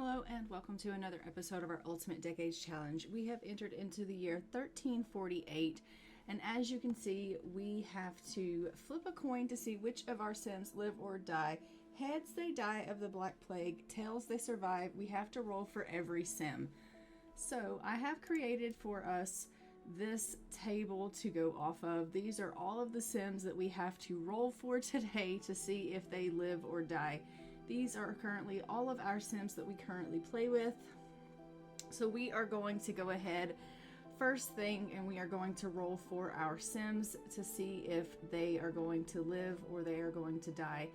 Hello and welcome to another episode of our Ultimate Decades Challenge. We have entered into the year 1348, and as you can see, we have to flip a coin to see which of our Sims live or die. Heads, they die of the Black Plague. Tails, they survive. We have to roll for every Sim. So I have created for us this table to go off of. These are all of the Sims that we have to roll for today to see if they live or die. These are currently all of our Sims that we currently play with. So we are going to go ahead first thing and we are going to roll for our Sims to see if they are going to live or they are going to die.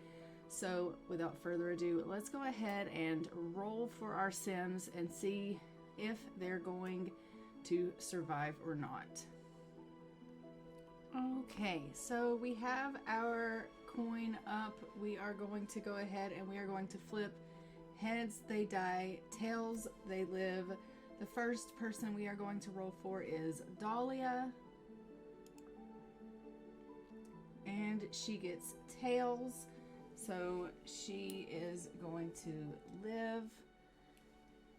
So without further ado, let's go ahead and roll for our Sims and see if they're going to survive or not. Okay, so we have our coin up. We are going to go ahead and we are going to flip. Heads, they die. Tails, they live. The first person we are going to roll for is Dahlia, and she gets tails, so she is going to live.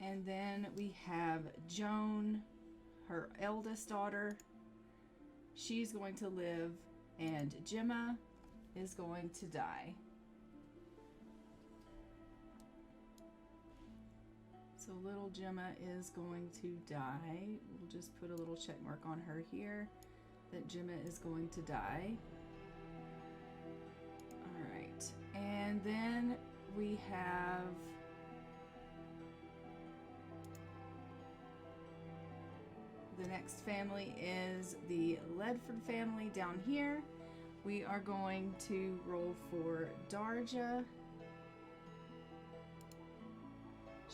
And then we have Joan, her eldest daughter. She's going to live, and Gemma is going to die. So little Gemma is going to die. We'll just put a little check mark on her here that Gemma is going to die. All right, and then we have the next family is the Ledford family down here. We are going to roll for Darja.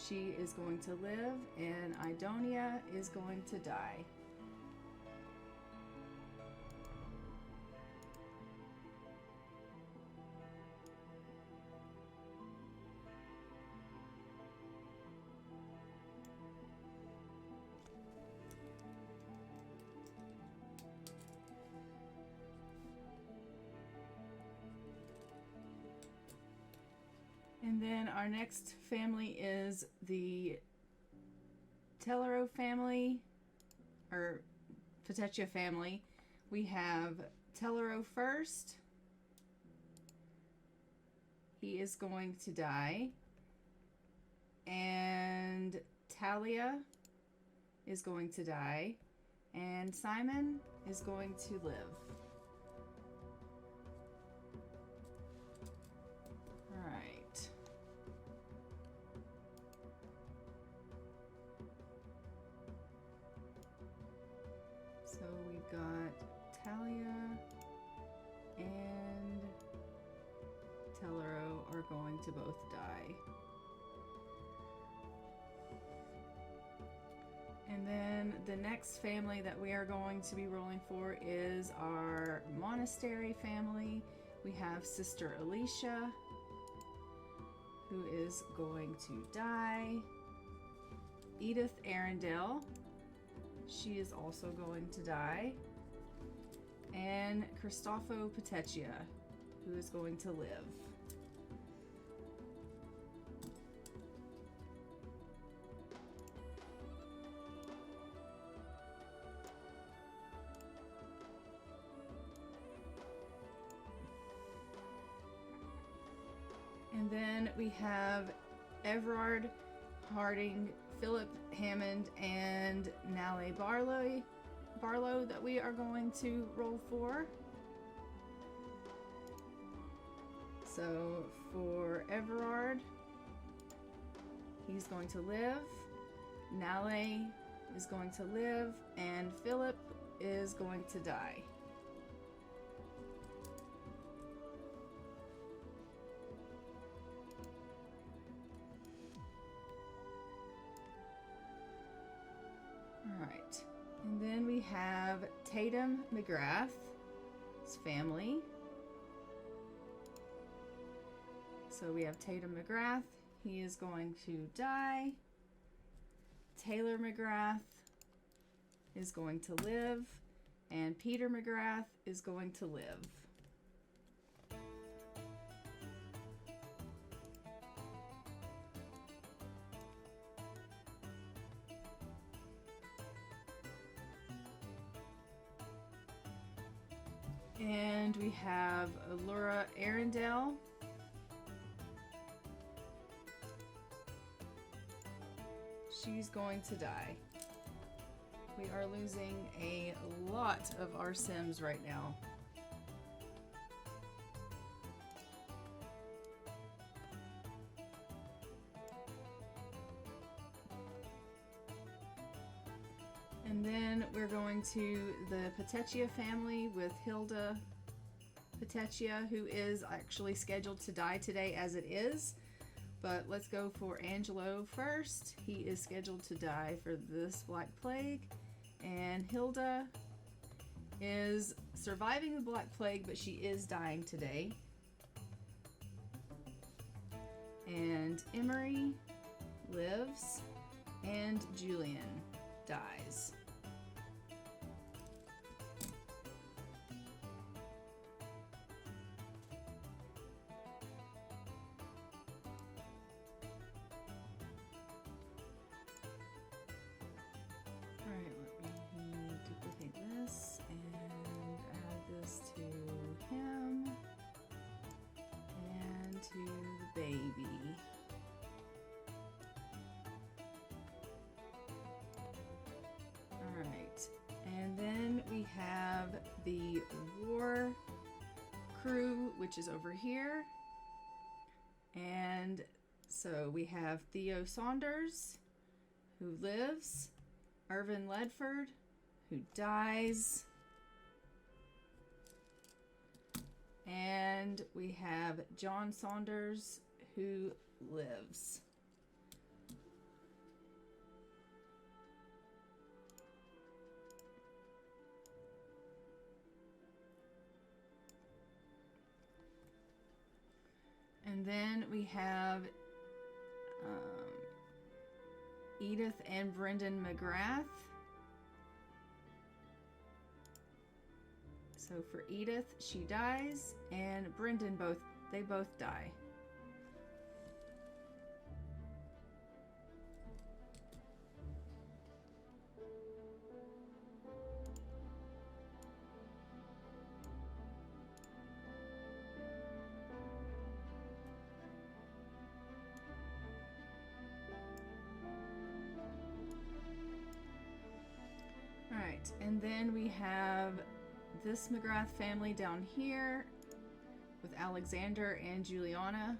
She is going to live, and Idonia is going to die. And then our next family is the Tellero family, or Petechia family. We have Tellero first. He is going to die. And Talia is going to die. And Simon is going to live. So we've got Talia and Tellero are going to both die. And then the next family that we are going to be rolling for is our monastery family. We have Sister Alicia, who is going to die. Edith Arundel, she is also going to die. And Cristofo Petechia, who is going to live. And then we have Everard Harding, Philip Hammond, and Nale Barlow that we are going to roll for. So for Everard, he's going to live. Nale is going to live, and Philip is going to die. Alright, and then we have Tatum McGrath's family. So we have Tatum McGrath, he is going to die. Taylor McGrath is going to live, and Peter McGrath is going to live. And we have Laura Arundel. She's going to die. We are losing a lot of our Sims right now. And then we're going to the Petechia family with Hilda Petechia, who is actually scheduled to die today as it is. But let's go for Angelo first. He is scheduled to die for this Black Plague. And Hilda is surviving the Black Plague, but she is dying today. And Emery lives, and Julian dies. Baby. All right, and then we have the war crew, which is over here. And so we have Theo Saunders, who lives, Irvin Ledford, who dies, and we have John Saunders, who lives. And then we have Edith and Brendan McGrath. So for Edith, she dies, and Brendan they both die. All right, and then we have this McGrath family down here with Alexander and Juliana.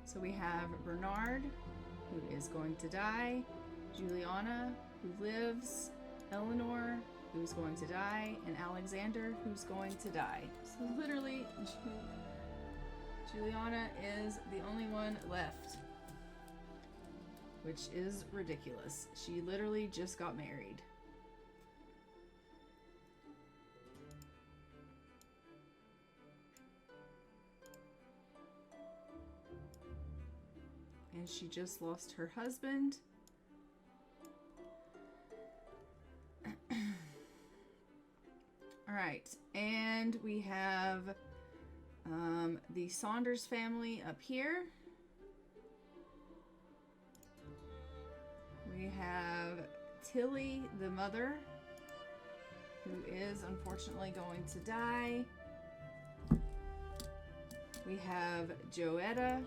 So we have Bernard, who is going to die, Juliana, who lives, Eleanor, who's going to die, and Alexander, who's going to die. So literally, Juliana is the only one left, which is ridiculous. She literally just got married. And she just lost her husband. All right, and we have the Saunders family up here. We have Tilly, the mother, who is unfortunately going to die. We have Joetta,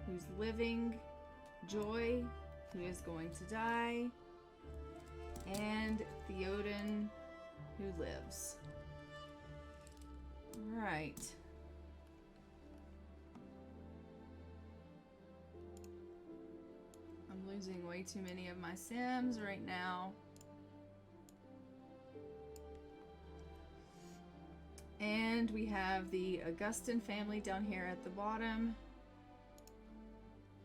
who's living, Joy, who is going to die, and Theoden, who lives. All right. I'm losing way too many of my Sims right now. And we have the Augustin family down here at the bottom.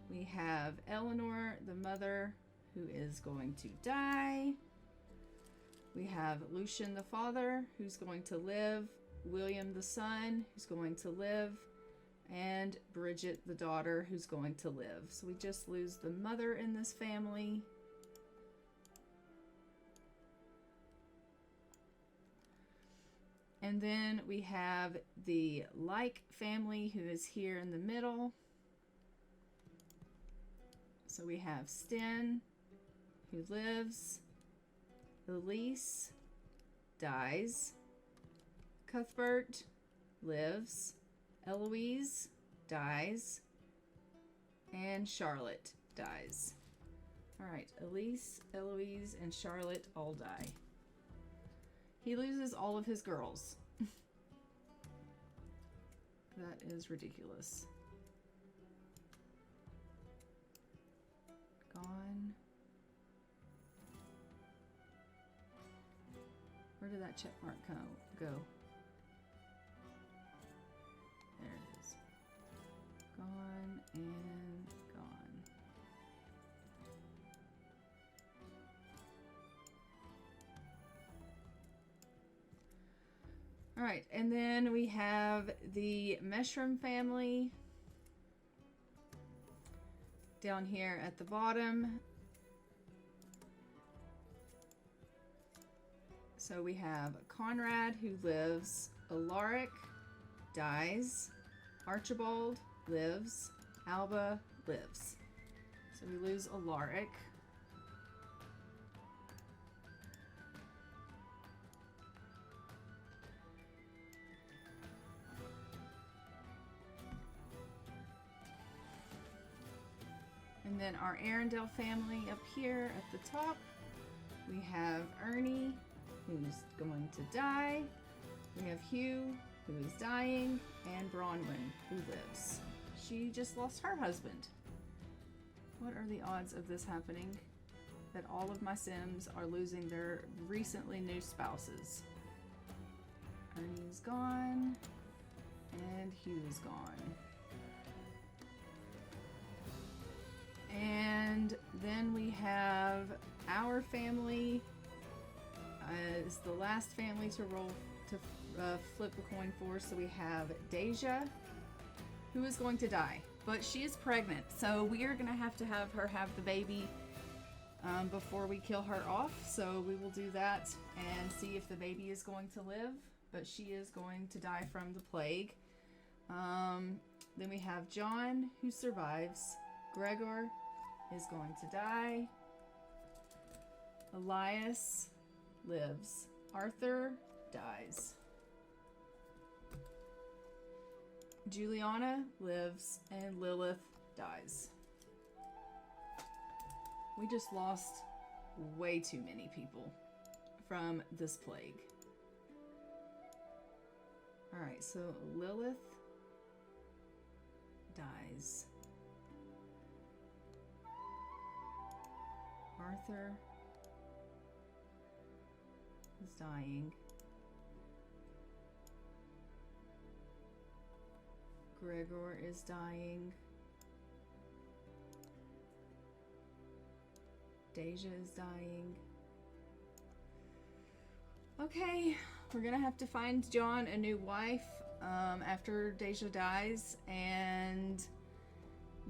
We have Eleanor, the mother, who is going to die. We have Lucian, the father, who's going to live. William, the son, who's going to live. And Bridget, the daughter, who's going to live. So we just lose the mother in this family. And then we have the Like family, who is here in the middle. So we have Sten, who lives. Elise dies. Cuthbert lives. Eloise dies. And Charlotte dies. All right, Elise, Eloise, and Charlotte all die. He loses all of his girls. That is ridiculous. Gone. Where did that check mark go? There it is. Gone and gone. All right, and then we have the Meshram family down here at the bottom. So we have Conrad, who lives. Alaric dies. Archibald lives. Alba lives. So we lose Alaric. And then our Arundel family up here at the top. We have Ernie, who's going to die. We have Hugh, who is dying, and Bronwyn, who lives. She just lost her husband. What are the odds of this happening? That all of my Sims are losing their recently new spouses. Ernie is gone, and Hugh is gone. And then we have our family is the last family to roll to flip a coin for. So we have Deja, who is going to die, but she is pregnant, so we are gonna have her have the baby before we kill her off. So we will do that and see if the baby is going to live, but she is going to die from the plague. Then we have John, who survives. Gregor is going to die. Elias lives. Arthur dies. Juliana lives, and Lilith dies. We just lost way too many people from this plague. Alright, so Lilith dies. Arthur is dying. Gregor is dying. Deja is dying. Okay, we're gonna have to find John a new wife after Deja dies, and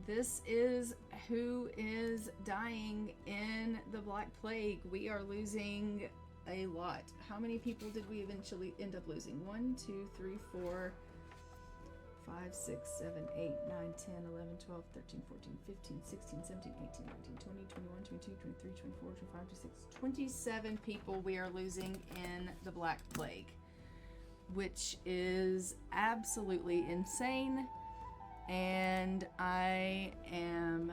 this is who is dying in the Black Plague. We are losing a lot. How many people did we eventually end up losing? 1, 2, 3, 4, 5, 6, 7, 8, 9, 10, 11, 12, 13, 14, 15, 16, 17, 18, 19, 20, 21, 22, 23, 24, 25, 26, 27 people we are losing in the Black Plague, which is absolutely insane. And I am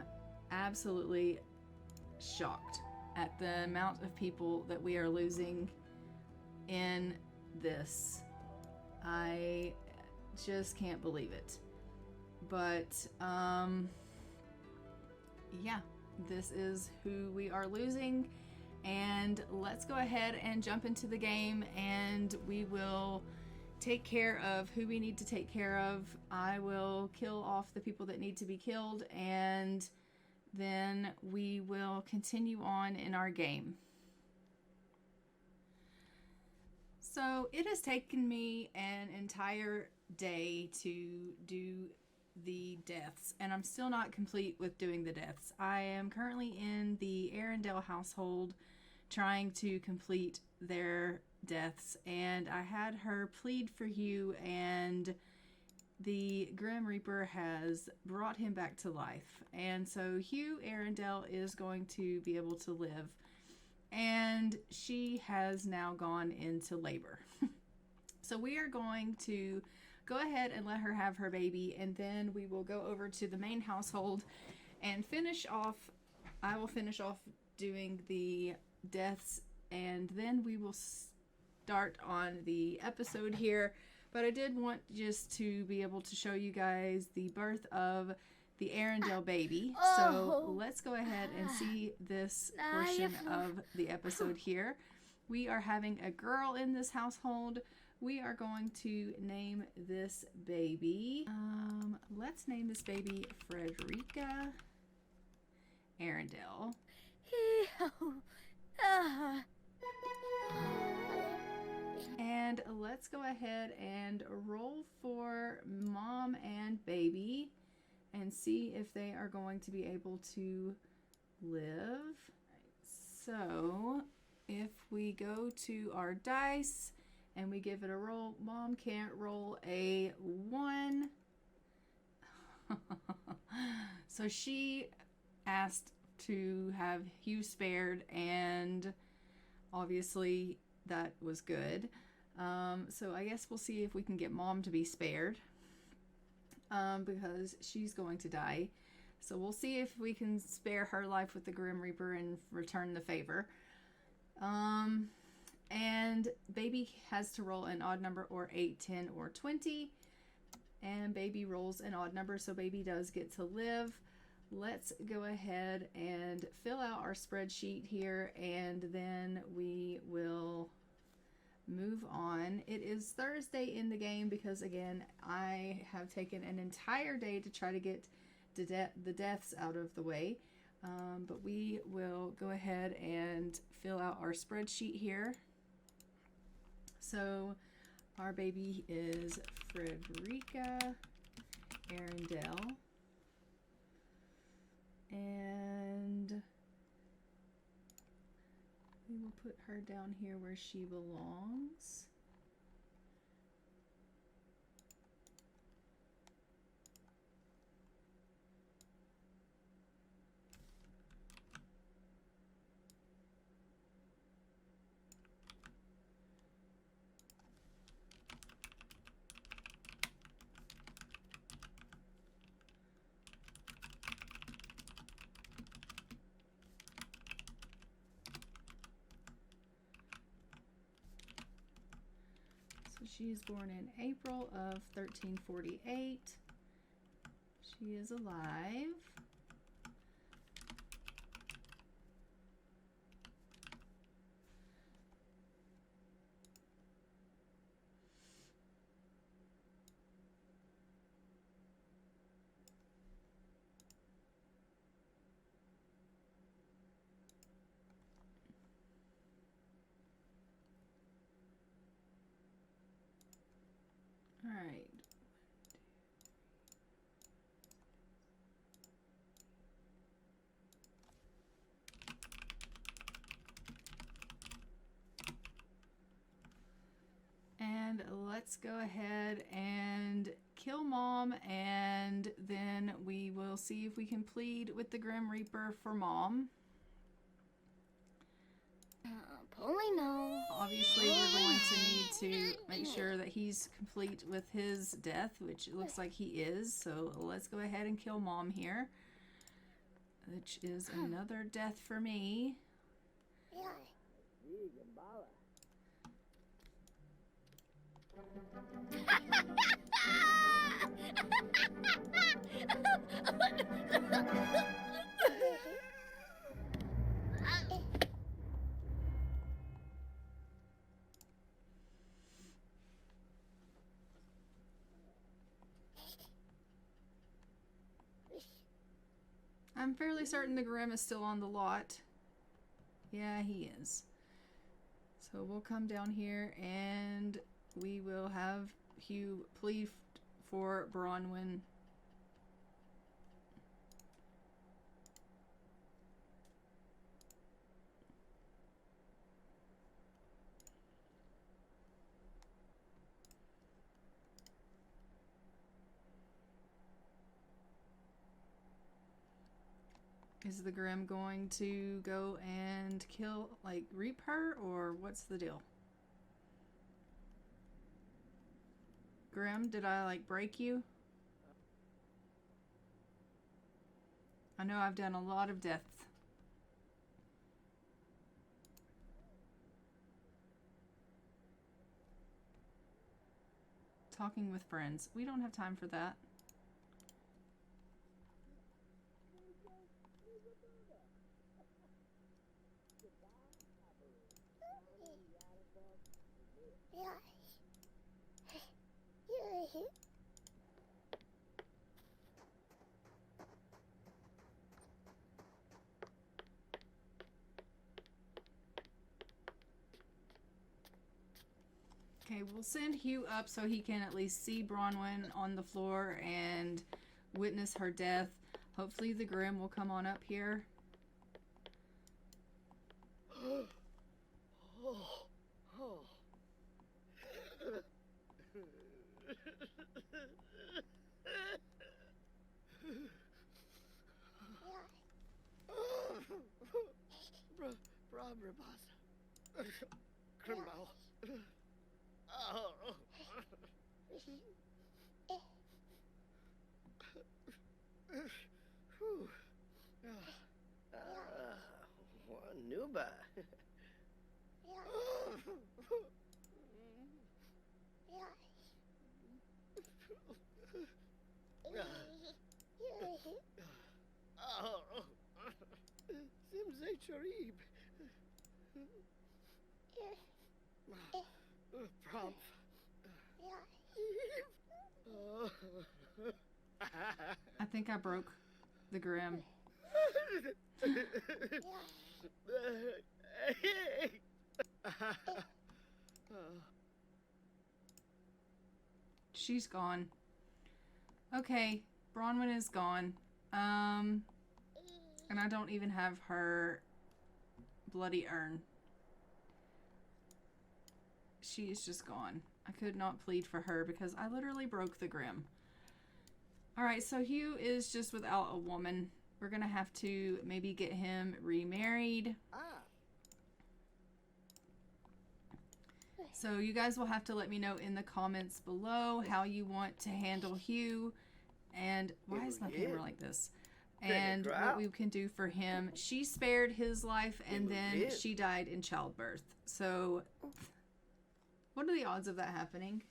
absolutely shocked at the amount of people that we are losing in this. I just can't believe it. But yeah, this is who we are losing, and let's go ahead and jump into the game, and we will take care of who we need to take care of. I will kill off the people that need to be killed, and then we will continue on in our game. So it has taken me an entire day to do the deaths, and I'm still not complete with doing the deaths. I am currently in the Arundel household trying to complete their deaths, and I had her plead for Hugh, and the Grim Reaper has brought him back to life, and so Hugh Arundel is going to be able to live, and she has now gone into labor. So we are going to go ahead and let her have her baby, and then we will go over to the main household and finish off. I will finish off doing the deaths, and then we will start on the episode here. But I did want just to be able to show you guys the birth of the Arendelle baby. So let's go ahead and see this portion of the episode here. We are having a girl in this household. We are going to name this baby. Let's name this baby Frederica Arendelle. And let's go ahead and roll for mom and baby and see if they are going to be able to live. So if we go to our dice and we give it a roll, mom can't roll a 1. So she asked to have Hugh spared, and obviously that was good. So I guess we'll see if we can get mom to be spared, because she's going to die. So we'll see if we can spare her life with the Grim Reaper and return the favor. And baby has to roll an odd number, or 8, 10, or 20. And baby rolls an odd number, so baby does get to live. Let's go ahead and fill out our spreadsheet here, and then we will move on. It is Thursday in the game because, again, I have taken an entire day to try to get the deaths out of the way. But we will go ahead and fill out our spreadsheet here. So our baby is Frederica Arendelle. And we will put her down here where she belongs. She is born in April of 1348. She is alive. All right. And let's go ahead and kill mom, and then we will see if we can plead with the Grim Reaper for mom. Only no. Obviously, we're going to need to make sure that he's complete with his death, which it looks like he is. So let's go ahead and kill mom here, which is another death for me. I'm fairly certain the Grim is still on the lot. Yeah, he is. So we'll come down here and we will have Hugh plead for Bronwyn. Is the Grim going to go and kill, like, reap her, or what's the deal? Grim, did I like break you? I know I've done a lot of deaths. Talking with friends. We don't have time for that. Okay, we'll send Hugh up so he can at least see Bronwyn on the floor and witness her death. Hopefully the Grim will come on up here. Criminal. Nuba. Simzay Charib. Prof. I think I broke the Grim. She's gone. Okay, Bronwyn is gone. And I don't even have her bloody urn. She is just gone. I could not plead for her because I literally broke the Grim. Alright, so Hugh is just without a woman. We're gonna have to maybe get him remarried. So you guys will have to let me know in the comments below how you want to handle Hugh. And why is my camera like this? And what we can do for him. She spared his life and then she died in childbirth. So what are the odds of that happening?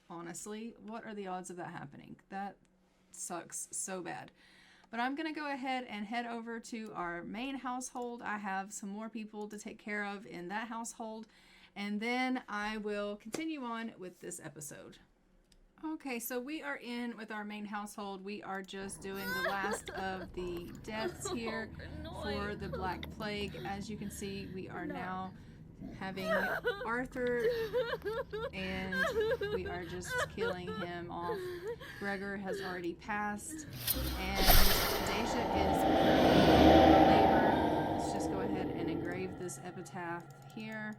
Honestly, what are the odds of that happening? That sucks so bad. But I'm going to go ahead and head over to our main household. I have some more people to take care of in that household. And then I will continue on with this episode. Okay, so we are in with our main household. We are just doing the last of the deaths here for the Black Plague. As you can see, we are now having Arthur, and we are just killing him off. Gregor has already passed, and Deja is in labor. Let's just go ahead and engrave this epitaph here.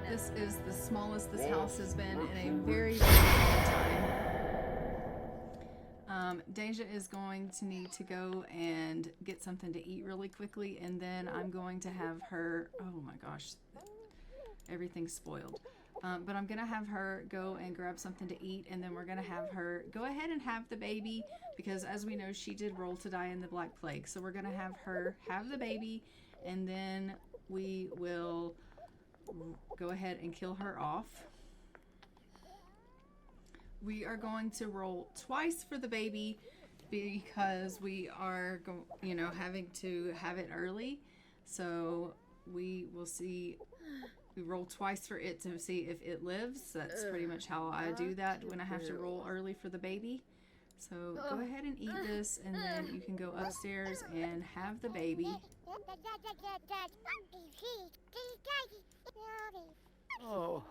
This is the smallest this house has been in a very, very long time. Deja is going to need to go and get something to eat really quickly, and then I'm going to have her, oh my gosh, everything's spoiled. But I'm going to have her go and grab something to eat, and then we're going to have her go ahead and have the baby, because as we know, she did roll to die in the Black Plague. So we're going to have her have the baby, and then we will go ahead and kill her off. We are going to roll twice for the baby because we are having to have it early. So we will see, we roll twice for it to see if it lives. That's pretty much how I do that when I have to roll early for the baby. So go ahead and eat this, and then you can go upstairs and have the baby. Oh.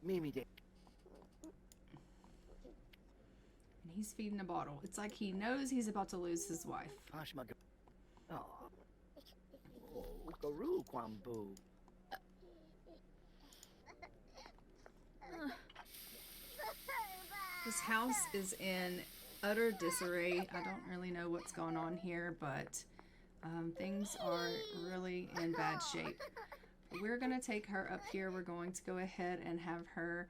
Mimi did. And he's feeding a bottle. It's like he knows he's about to lose his wife. Oh. Guru Kwambu. This house is in utter disarray. I don't really know what's going on here, but things are really in bad shape. We're going to take her up here. We're going to go ahead and have her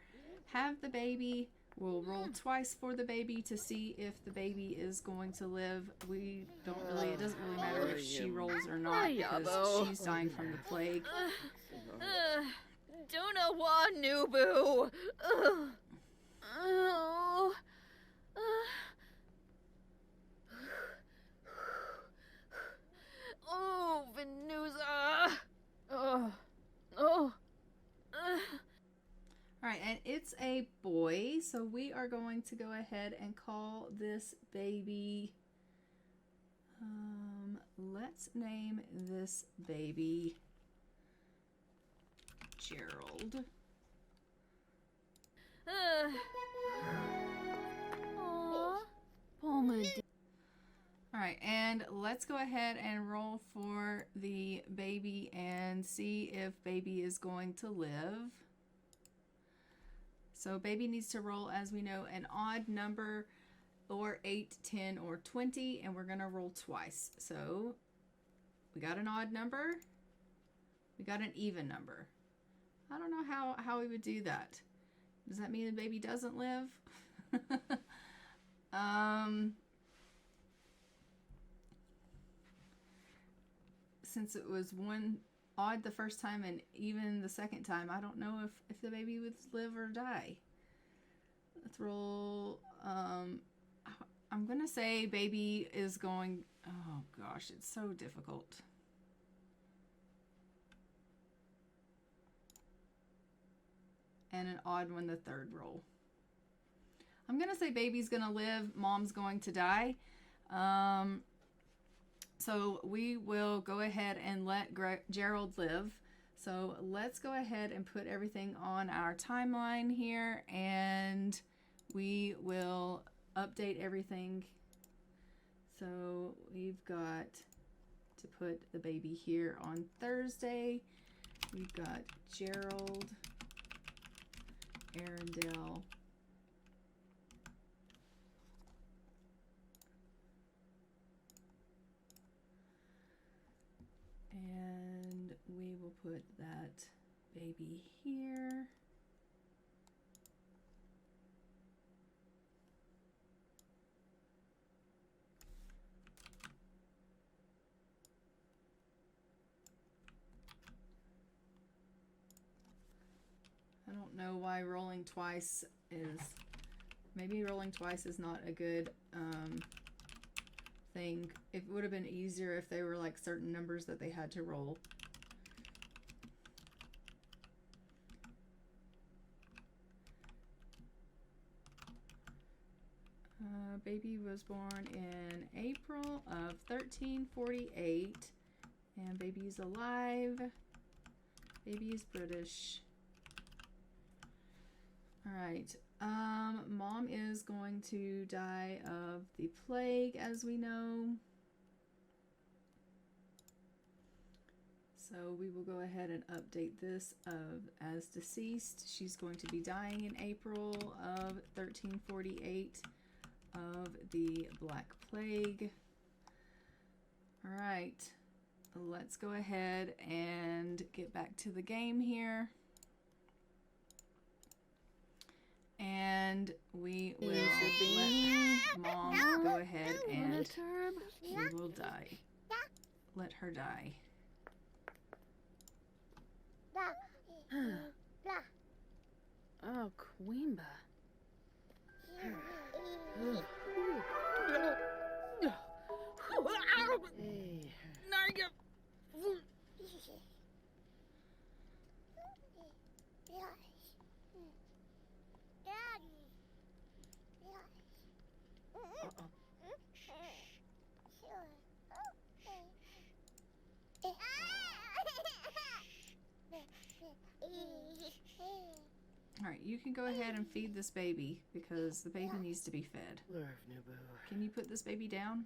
have the baby. We'll roll twice for the baby to see if the baby is going to live. It doesn't really matter if she rolls or not because she's dying from the plague. Duna wa nubu. Oh, Venusa. Alright, and it's a boy, so we are going to go ahead and call this baby, let's name this baby Gerald. Alright, and let's go ahead and roll for the baby and see if baby is going to live. So baby needs to roll, as we know, an odd number or 8, 10, or 20, and we're going to roll twice. So we got an odd number. We got an even number. I don't know how we would do that. Does that mean the baby doesn't live? Since it was one odd the first time and even the second time, I don't know if the baby would live or die. Let's roll. I'm gonna say baby is going. Oh gosh, it's so difficult. And an odd one the third roll. I'm gonna say baby's gonna live, mom's going to die. So we will go ahead and let Gerald live. So let's go ahead and put everything on our timeline here, and we will update everything. So we've got to put the baby here on Thursday. We've got Gerald, Arendelle, and we will put that baby here. I don't know why rolling twice is, maybe rolling twice is not a good thing. It would have been easier if they were like certain numbers that they had to roll. Baby was born in April of 1348, and baby's alive. Baby is British. Alright, mom is going to die of the plague, as we know. So we will go ahead and update this as deceased. She's going to be dying in April of 1348 of the Black Plague. Alright, let's go ahead and get back to the game here. And we will let mom go ahead and we will die. Let her die. Oh, Queenba. Hey. Alright, you can go ahead and feed this baby because the baby needs to be fed. Can you put this baby down?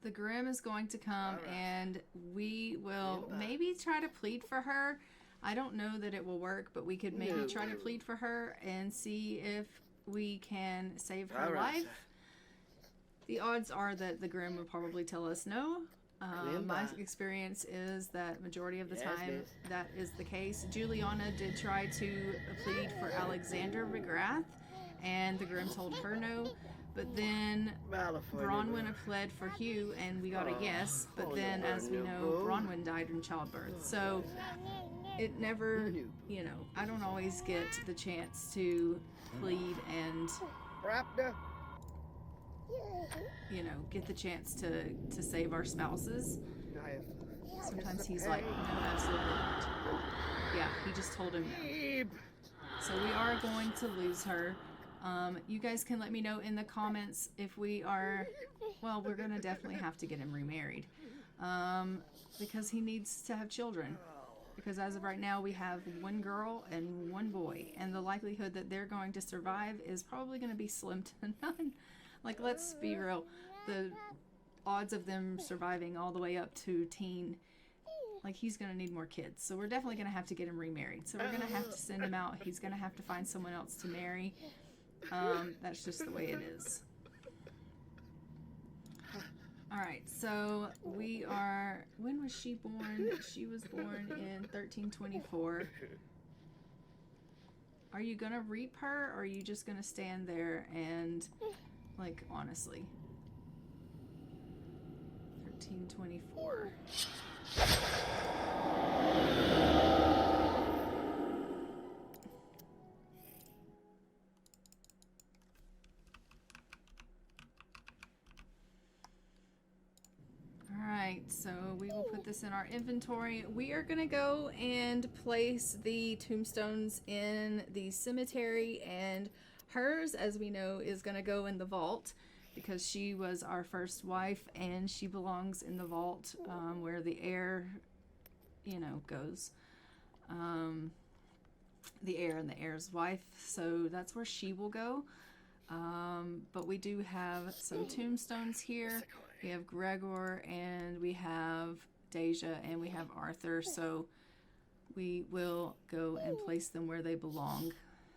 The Grim is going to come, All right. and we will Goodbye. maybe try to plead for her. I don't know that it will work, but we could maybe No. try to plead for her and see if we can save her All right, life. sir. The odds are that the Grim will probably tell us no. My Goodbye. experience is that majority of the Yes, time miss. that is the case. Juliana did try to plead for Alexander McGrath, and the Grim told her no. But then Bronwyn pled for Hugh, and we got a yes. But then, as we know, Bronwyn died in childbirth. So it never, you know, I don't always get the chance to plead and, Raptor. you know, get the chance to save our spouses. Sometimes he's like, no, absolutely not. Yeah, he just told him no. So we are going to lose her. You guys can let me know in the comments if we are, well, we're going to definitely have to get him remarried. Because he needs to have children. Because as of right now, we have one girl and one boy. And the likelihood that they're going to survive is probably going to be slim to none. Like, let's be real. The odds of them surviving all the way up to teen, like, he's going to need more kids. So we're definitely going to have to get him remarried. So we're going to have to send him out. He's going to have to find someone else to marry. That's just the way it is. All right, so we are, when was she born? She was born in 1324. Are you going to reap her, or are you just going to stand there and, like, honestly? 1324. Alright, so we will put this in our inventory. We are going to go and place the tombstones in the cemetery, and hers, as we know, is going to go in the vault because she was our first wife, and she belongs in the vault where the heir, you know, goes. The heir and the heir's wife, so that's where she will go. But we do have some tombstones here. We have Gregor, and we have Deja, and we have Arthur, so we will go and place them where they belong.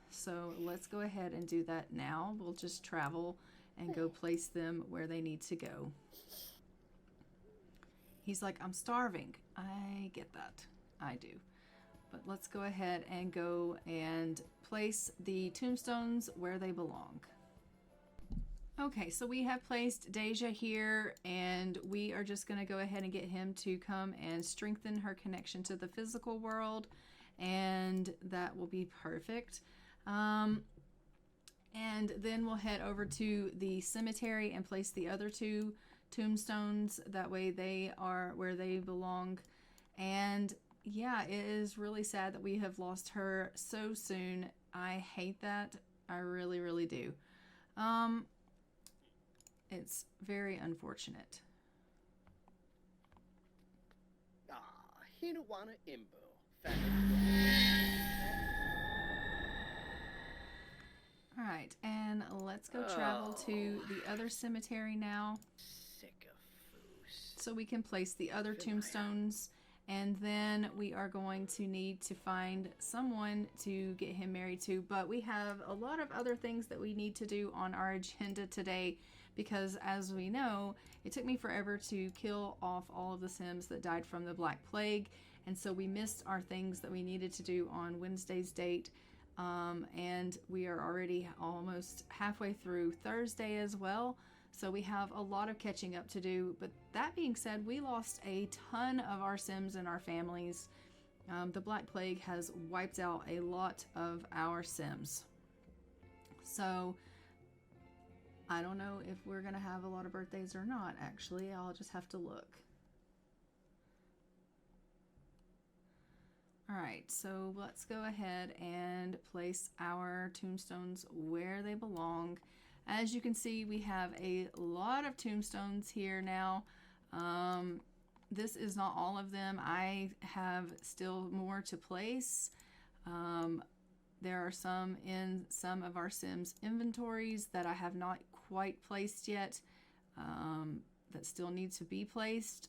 So let's go ahead and do that now. We'll just travel and go place them where they need to go. He's like, I'm starving. I get that. I do. But let's go ahead and go and place the tombstones where they belong. Okay, so we have placed Deja here, and we are just going to go ahead and get him to come and strengthen her connection to the physical world, and that will be perfect. And then we'll head over to the cemetery and place the other two tombstones. That way they are where they belong. And yeah, it is really sad that we have lost her so soon. I hate that. I really, really do. It's very unfortunate. He don't want to imbo. All right, and let's go travel to the other cemetery now, Sick of foos. so we can place the other tombstones, and then we are going to need to find someone to get him married to. But we have a lot of other things that we need to do on our agenda today, because as we know, it took me forever to kill off all of the Sims that died from the Black Plague, and so we missed our things that we needed to do on Wednesday's date. And we are already almost halfway through Thursday as well, so we have a lot of catching up to do. But that being said, we lost a ton of our Sims and our families. The Black Plague has wiped out a lot of our Sims, so I don't know if we're gonna have a lot of birthdays or not. Actually, I'll just have to look. Alright, so let's go ahead and place our tombstones where they belong. As you can see, we have a lot of tombstones here now. This is not all of them. I have still more to place. There are some in some of our Sims inventories that I have not quite placed yet. that still need to be placed.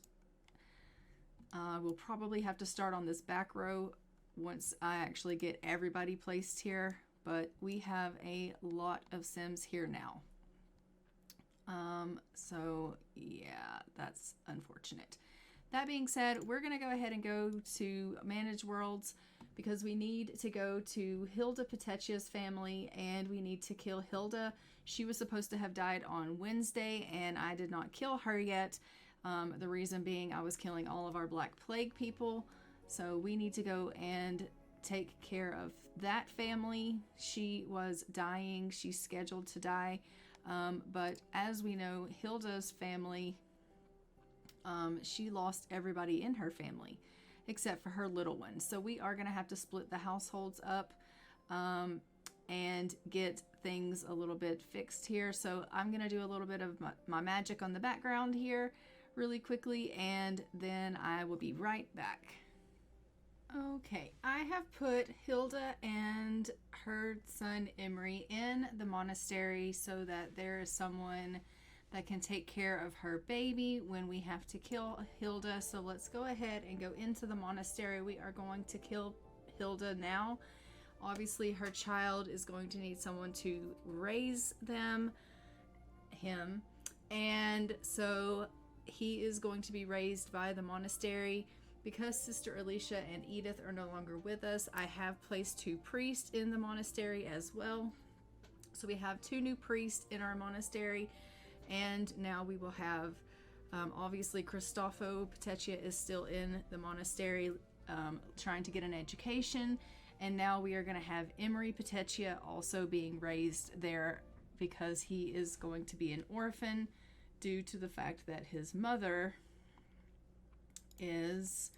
We'll probably have to start on this back row once I actually get everybody placed here, but we have a lot of Sims here now. So yeah, that's unfortunate. That being said, we're going to go ahead and go to Manage Worlds because we need to go to Hilda Petetia's family and we need to kill Hilda. She was supposed to have died on Wednesday and I did not kill her yet. The reason being I was killing all of our Black Plague people. So we need to go and take care of that family. She was dying. She's scheduled to die. But as we know, Hilda's family, she lost everybody in her family except for her little one. So we are going to have to split the households up and get things a little bit fixed here. So I'm going to do a little bit of my magic on the background here really quickly, and then I will be right back. Okay, I have put Hilda and her son Emery in the monastery so that there is someone that can take care of her baby when we have to kill Hilda. So let's go ahead and go into the monastery. We are going to kill Hilda now. Obviously, her child is going to need someone to raise him. And so he is going to be raised by the monastery. Because Sister Alicia and Edith are no longer with us, I have placed 2 priests in the monastery as well. So we have 2 new priests in our monastery. And now we will have, obviously, Cristofo Petechia is still in the monastery trying to get an education. And now we are going to have Emery Petechia also being raised there because he is going to be an orphan due to the fact that his mother is,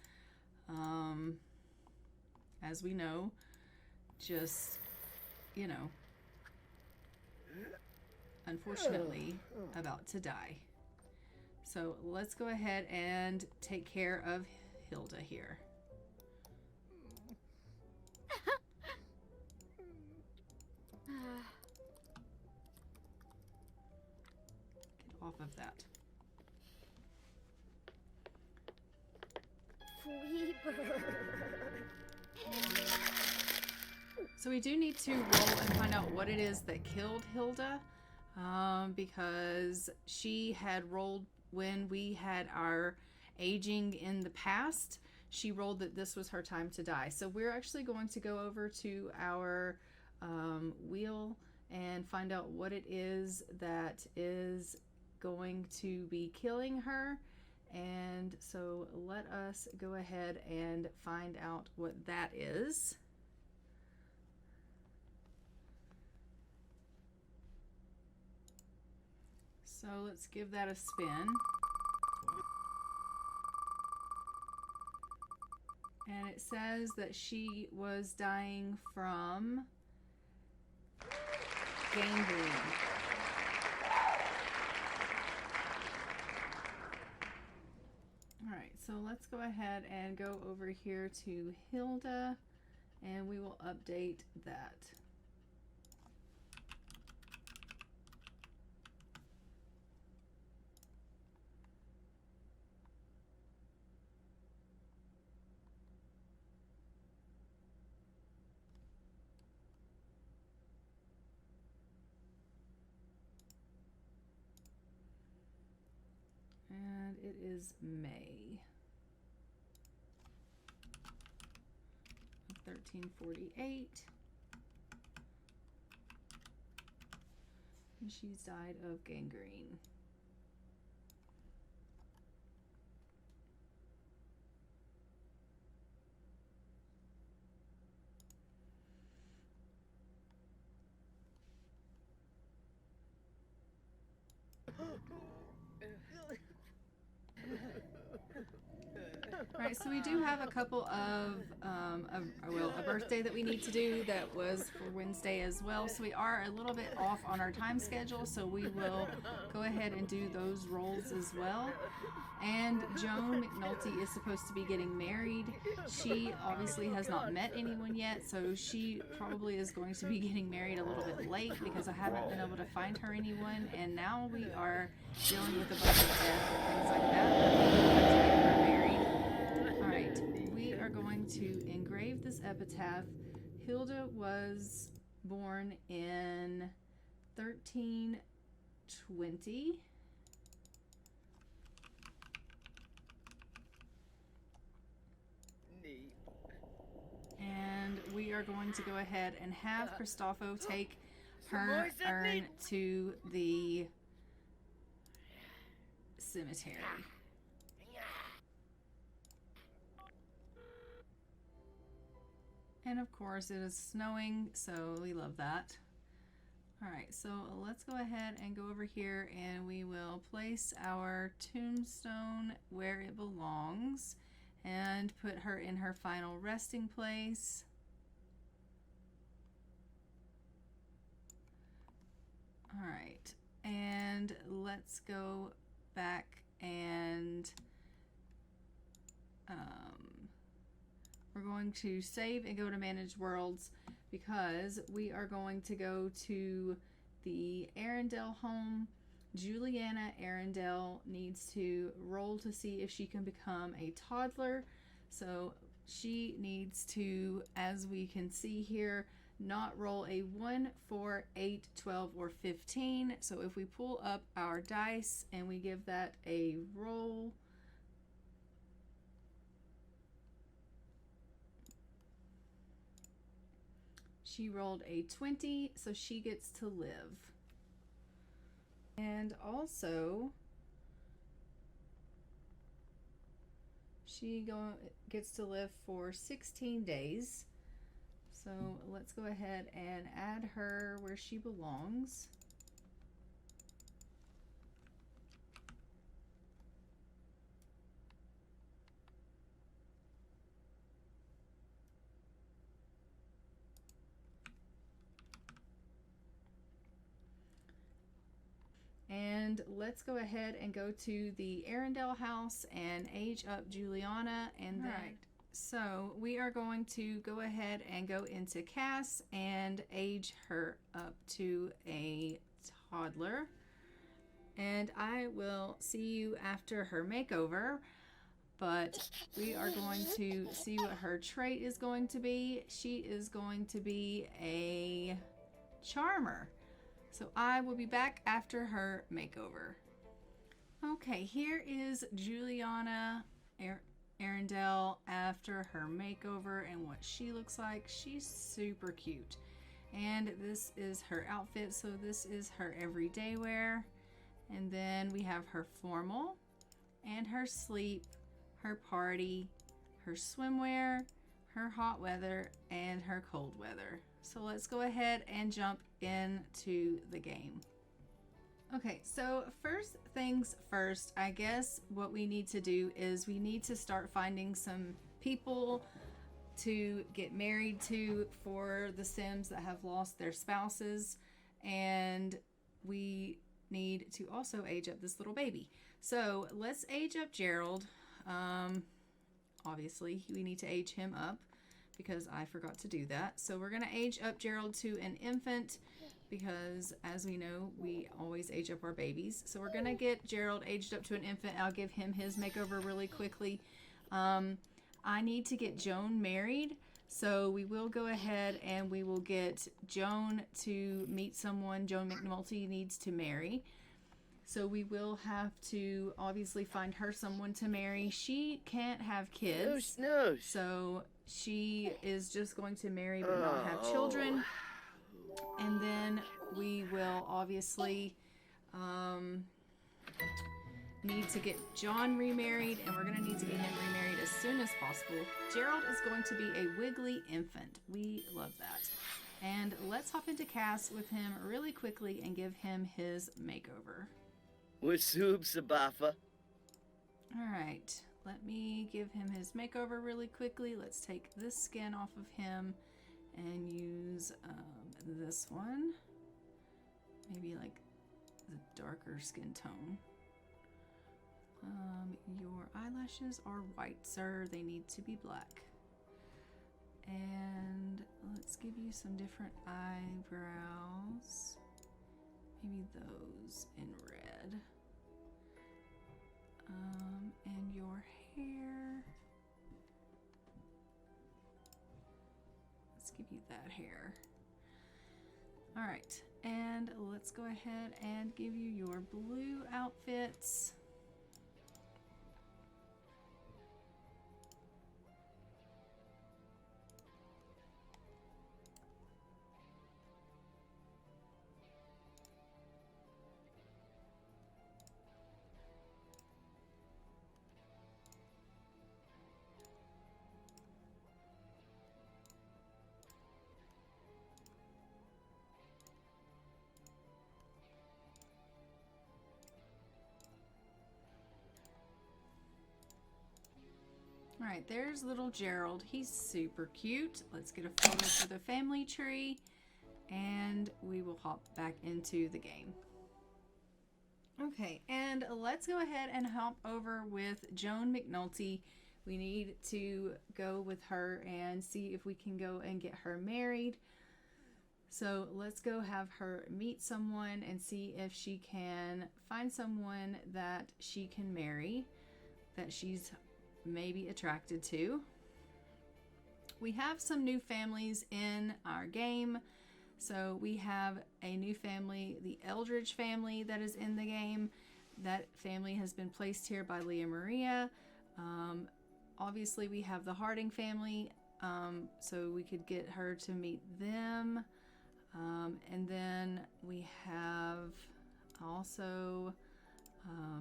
as we know, just, you know, unfortunately about to die. So let's go ahead and take care of Hilda here. Get off of that. So we do need to roll and find out what it is that killed Hilda, because she had rolled when we had our aging in the past. She rolled that this was her time to die. So we're actually going to go over to our wheel and find out what it is that is going to be killing her. And so let us go ahead and find out what that is. So let's give that a spin. And it says that she was dying from gangrene. Alright, so let's go ahead and go over here to Hilda and we will update that. And it is May of 1348. And she's died of gangrene. Right, so we do have a couple of, a birthday that we need to do that was for Wednesday as well. So we are a little bit off on our time schedule, so we will go ahead and do those roles as well. And Joan McNulty is supposed to be getting married. She obviously has not met anyone yet, so she probably is going to be getting married a little bit late because I haven't been able to find her anyone. And now we are dealing with a bunch of death and things like that. We have to get her married. Alright, we are going to engrave this epitaph. Hilda was born in 1320. And we are going to go ahead and have Christopho take her urn to the cemetery. And of course it is snowing, so we love that. Alright, so let's go ahead and go over here and we will place our tombstone where it belongs and put her in her final resting place. Alright, and let's go back and we're going to save and go to Manage Worlds because we are going to go to the Arundel home. Juliana Arundel needs to roll to see if she can become a toddler. So she needs to, as we can see here, not roll a 1, 4, 8, 12, or 15. So if we pull up our dice and we give that a roll, she rolled a 20, so she gets to live. And also, she gets to live for 16 days. So let's go ahead and add her where she belongs. And let's go ahead and go to the Arundel house and age up Juliana. And then, so we are going to go ahead and go into Cass and age her up to a toddler. And I will see you after her makeover. But we are going to see what her trait is going to be. She is going to be a charmer. So I will be back after her makeover. Okay, here is Juliana Arundel after her makeover and what she looks like. She's super cute. And this is her outfit. So this is her everyday wear. And then we have her formal and her sleep, her party, her swimwear, her hot weather, and her cold weather. So let's go ahead and jump into the game. Okay, so first things first, I guess what we need to do is we need to start finding some people to get married to for the Sims that have lost their spouses, and we need to also age up this little baby. So let's age up Gerald. Obviously we need to age him up because I forgot to do that. So we're going to age up Gerald to an infant because, as we know, we always age up our babies. So we're going to get Gerald aged up to an infant. I'll give him his makeover really quickly. I need to get Joan married. So we will go ahead and we will get Joan to meet someone Joan McNulty needs to marry. So we will have to obviously find her someone to marry. She can't have kids. No. So she is just going to marry but not have children. And then we will obviously need to get John remarried, and we're going to need to get him remarried as soon as possible. Gerald is going to be a wiggly infant. We love that. And let's hop into Cass with him really quickly and give him his makeover. Wasub Sabafa. Alright, let me give him his makeover really quickly. Let's take this skin off of him and use this one. Maybe like the darker skin tone. Your eyelashes are white, sir. They need to be black. And let's give you some different eyebrows. Maybe those in red. And your hair. Let's give you that hair. All right, and let's go ahead and give you your blue outfits. All right, there's little Gerald. He's super cute. Let's get a photo for the family tree, and we will hop back into the game. Okay, and let's go ahead and hop over with Joan McNulty. We need to go with her and see if we can go and get her married. So let's go have her meet someone and see if she can find someone that she can marry, that she's maybe attracted to. We have some new families in our game. So we have a new family, the Eldridge family, that is in the game. That family has been placed here by Leah Maria. Obviously we have the Harding family, so we could get her to meet them. And then we have also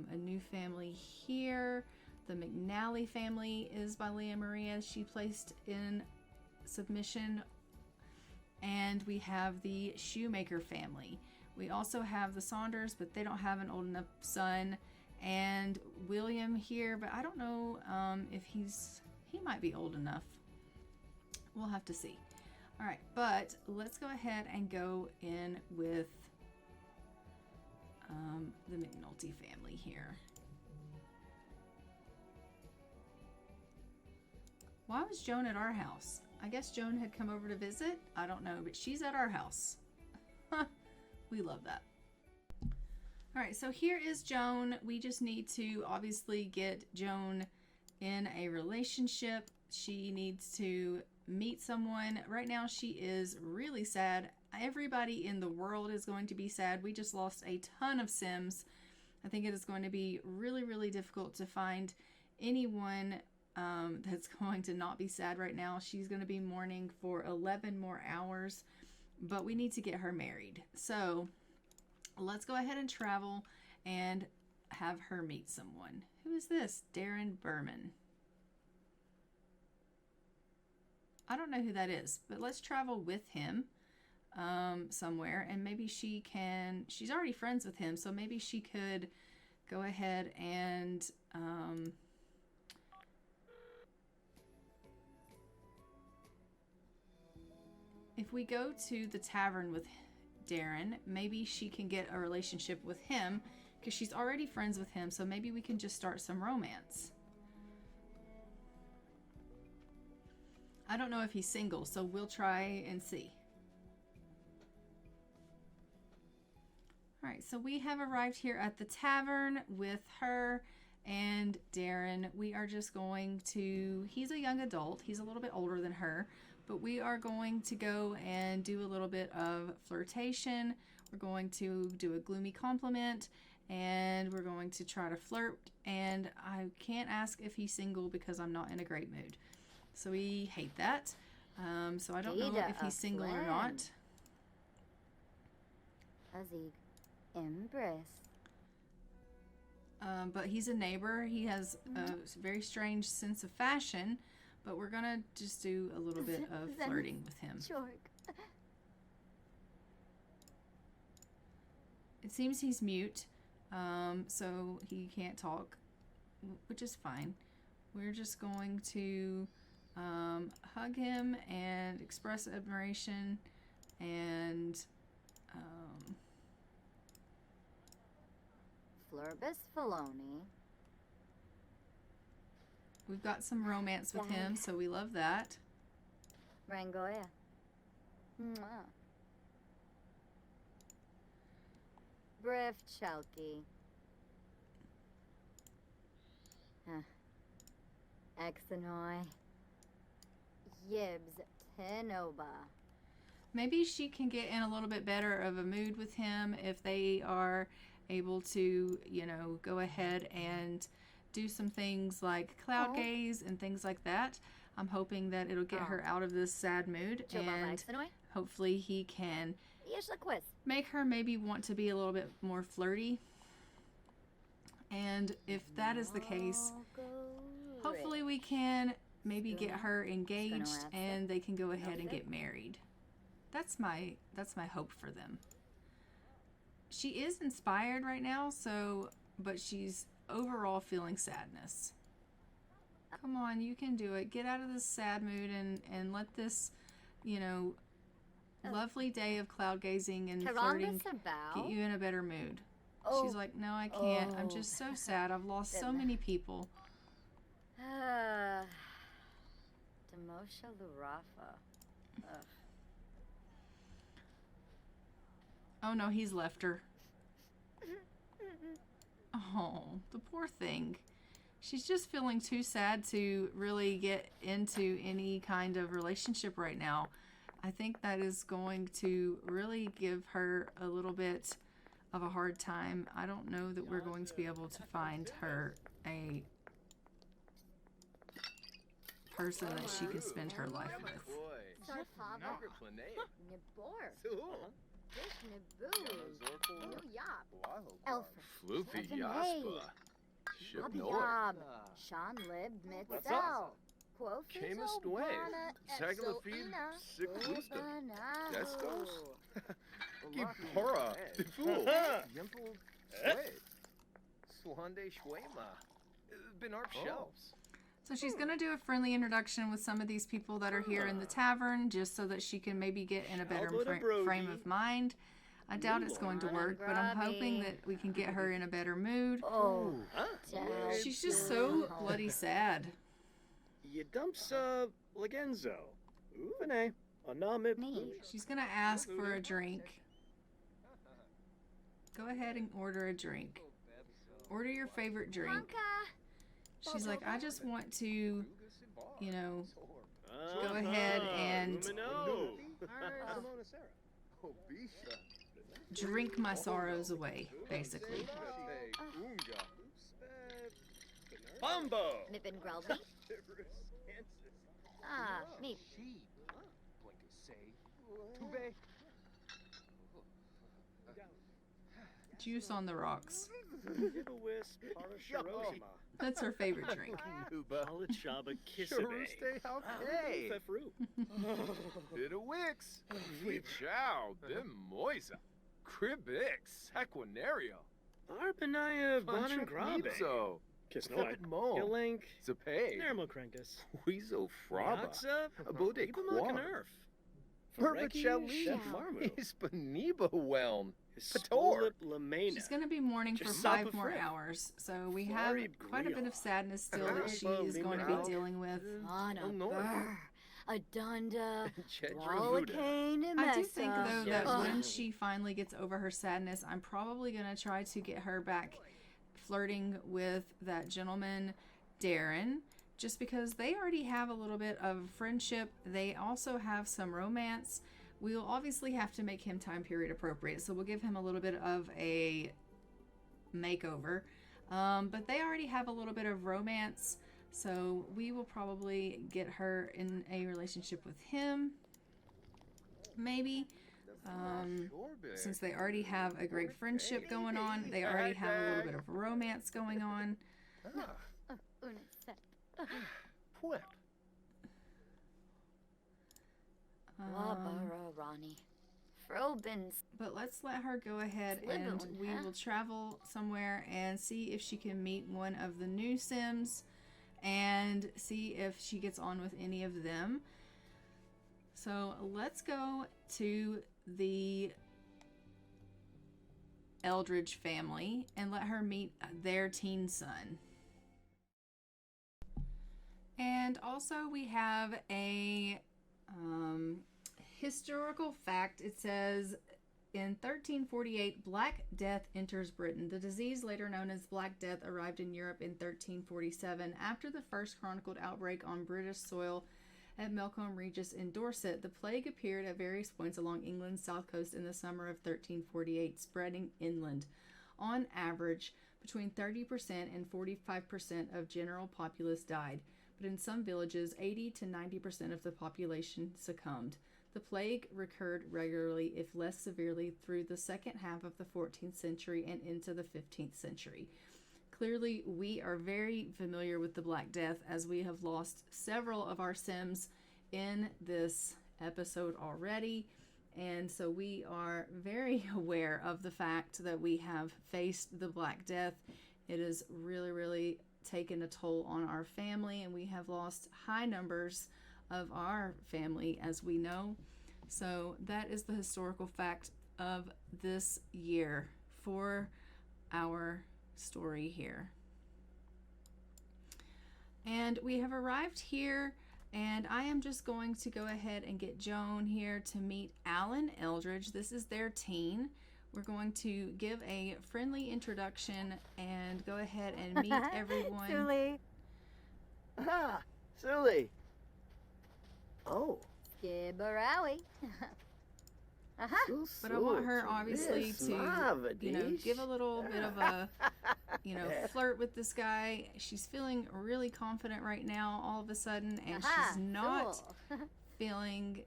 a new family here. The McNally family is by Leah Maria. She placed in submission. And we have the Shoemaker family. We also have the Saunders, but they don't have an old enough son. And William here, but I don't know if he might be old enough. We'll have to see. All right, but let's go ahead and go in with the McNulty family here. Why was Joan at our house? I guess Joan had come over to visit. I don't know, but she's at our house. We love that. All right, so here is Joan. We just need to obviously get Joan in a relationship. She needs to meet someone. Right now, she is really sad. Everybody in the world is going to be sad. We just lost a ton of Sims. I think it is going to be really, really difficult to find anyone that's going to not be sad right now. She's going to be mourning for 11 more hours, but we need to get her married. So let's go ahead and travel and have her meet someone. Who is this? Darren Berman. I don't know who that is, but let's travel with him somewhere, and maybe she can, she's already friends with him, so maybe she could go ahead and if we go to the tavern with Darren, maybe she can get a relationship with him because she's already friends with him, so maybe we can just start some romance. I don't know if he's single, so we'll try and see. All right, so we have arrived here at the tavern with her and Darren. We are just going to, he's a young adult. He's a little bit older than her, but we are going to go and do a little bit of flirtation. We're going to do a gloomy compliment, and we're going to try to flirt. And I can't ask if he's single because I'm not in a great mood. So we hate that. So I don't know if he's single or not. Azig, embrace. But he's a neighbor. He has a very strange sense of fashion. But we're gonna just do a little bit of flirting with him. It seems he's mute, so he can't talk, which is fine. we're just going to hug him and express admiration and Flurbus Filoni. we've got some romance with him, so we love that. Rangoya. Mwah. Briff Chalky. Exanoi. Yibs Tenoba. Maybe she can get in a little bit better of a mood with him if they are able to, you know, go ahead and do some things like cloud gaze and things like that. I'm hoping that it'll get her out of this sad mood, and hopefully he can make her maybe want to be a little bit more flirty. And if that is the case, hopefully we can maybe get her engaged and they can go ahead and get married. That's my hope for them. She is inspired right now, but she's overall feeling sadness. Come on, you can do it. Get out of this sad mood and let this, you know, lovely day of cloud gazing and flirting get you in a better mood. She's like, no, I can't. I'm just so sad. I've lost so many people. Demosha Lurafa. Oh no, he's left her. Oh, the poor thing. She's just feeling too sad to really get into any kind of relationship right now. I think that is going to really give her a little bit of a hard time. I don't know that we're going to be able to find her a person that she could spend her life with. Floofy Yaspa. Abiyab. Sean Lib Mitzel. Camus Dwayne. Sagalafid Sikusta. Destos. Gipora. Fool. Yimple Sway. Swande Shwema. Benarp Shelves. So she's going to do a friendly introduction with some of these people that are here in the tavern, just so that she can maybe get in a better frame of mind. I doubt it's going to work, but I'm hoping that we can get her in a better mood. She's just so bloody sad. Yedumsa Legenzo. Uvene. Anamib. She's going to ask for a drink. Go ahead and order a drink. Order your favorite drink. She's like, I just want to, you know, go ahead and drink my sorrows away, basically. Bumbo. Nippin Grelby. Neat. Juice on the rocks. Shirojima. That's her favorite drink. Chaba Kissibe. Bit of Wix. Chow. Them Moisa. Cribix. Equinario. Arpanaya Bonan Grabe. So. Kisnoid. Mo. Gilink. Zapay. Nermocrancus. Weezo Fraba. Yaksa. Bode Quan. Nerf. Pervicelli. Marmu. Hispaniba Whelm. Pator. Lamena. She's going to be mourning for 5 more hours, so we have quite a bit of sadness still that she is going to be dealing with. Adunda. I do think, though, that when she finally gets over her sadness, I'm probably going to try to get her back flirting with that gentleman, Darren, just because they already have a little bit of friendship. They also have some romance. We will obviously have to make him time period appropriate, so we'll give him a little bit of a makeover. But they already have a little bit of romance, so we will probably get her in a relationship with him, maybe. Since they already have a great friendship going on, they already have a little bit of romance going on. Quip. Ronnie. Frobins. But let's let her go ahead and we will travel somewhere and see if she can meet one of the new Sims and see if she gets on with any of them. So let's go to the Eldridge family and let her meet their teen son. And also we have a historical fact. It says in 1348, Black Death enters Britain. The disease, later known as Black Death, arrived in Europe in 1347. After the first chronicled outbreak on British soil at Melcombe Regis in Dorset, the plague appeared at various points along England's south coast in the summer of 1348, spreading inland. On average, between 30% and 45% of general populace died, but in some villages, 80 to 90% of the population succumbed. The plague recurred regularly, if less severely, through the second half of the 14th century and into the 15th century. Clearly, we are very familiar with the Black Death, as we have lost several of our Sims in this episode already. And so we are very aware of the fact that we have faced the Black Death. It has really, really taken a toll on our family, and we have lost high numbers of our family, as we know. So that is the historical fact of this year for our story here. And we have arrived here, and I am just going to go ahead and get Joan here to meet Alan Eldridge. This is their teen. We're going to give a friendly introduction and go ahead and meet everyone. Sully. Ah, Sully. Oh. Skibberowie. But I want her obviously to, give a little bit of a, flirt with this guy. She's feeling really confident right now all of a sudden, and she's not feeling,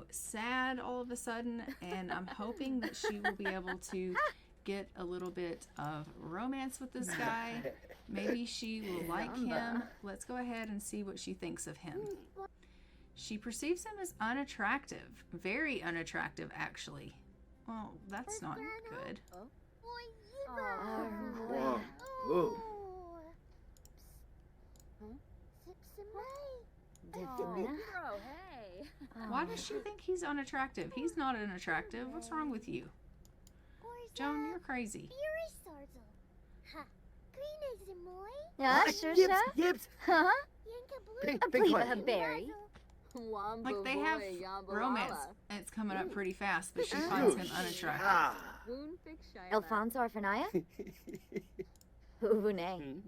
sad all of a sudden. And I'm hoping that she will be able to get a little bit of romance with this guy. Maybe she will like him. Let's go ahead and see what she thinks of him. She perceives him as unattractive. Very unattractive, actually. Well, that's not good. Ooh. Why does she think he's unattractive? He's not unattractive. What's wrong with you? Joan, you're crazy. Yeah, sure, sure. Yips. Huh? Be quiet. Berry. Like, they have romance, and it's coming up pretty fast, but she finds him unattractive. Ah. Alfonso Arfanaya? Uvune.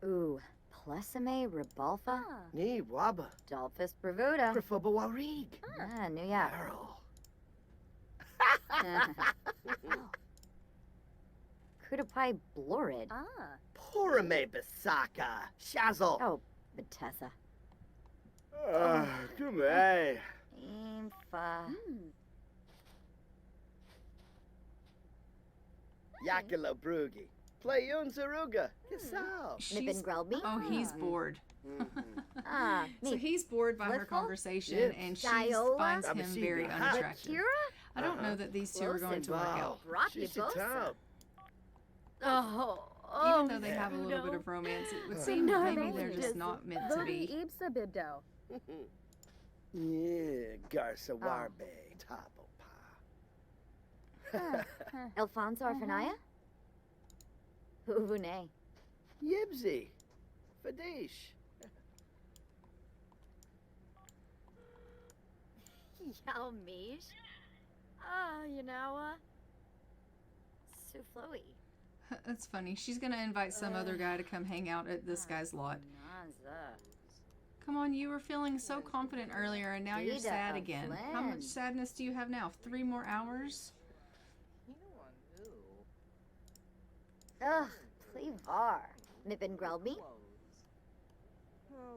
Ooh. Plusame Rebalfa? Ni waba. Dolphus Bravuda. Prefoba warig. Ah, New York. Errol. Kudapai Blorid. Porame Basaka. Shazzle. Oh, Bethesda. Come on. Infa. Yakila Brugi. Play Unzaruga. Kisao. Nippin Grelby? Oh, he's bored. Ah, So he's bored by her Blissful? conversation, Yes. and she Diola? finds him Abashida. very unattractive. I don't know that these two are going to work out. Rocky She's a Bosa. top. Even though they have a little bit of romance, it would seem that maybe they're just not meant to be. Yeah, Garza Warbe. Tapo Pa. Alfonso Arfanaya? Uvune. Yibsy. Fadish. Yalmish. Sufloey. That's funny. She's going to invite some other guy to come hang out at this guy's lot. Come on, you were feeling so confident earlier, and now you're Dita sad of again. How Flynn. much sadness do you have now? 3 more hours? Ugh, Plevar. Nippin Grelby?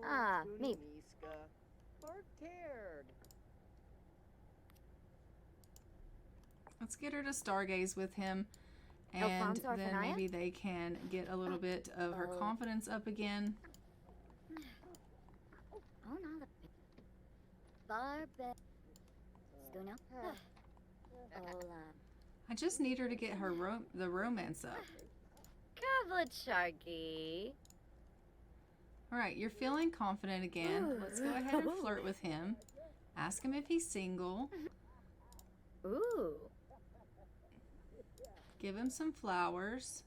Ah, me. Let's get her to stargaze with him, and Alfonso then Arfanaya? maybe they can get a little bit of her confidence up again. Oh, no, the Barbe. Stuno? Ola. I just need her to get her the romance up. Kavlet Sharky. All right, you're feeling confident again. Let's go ahead and flirt with him. Ask him if he's single. Ooh. Give him some flowers.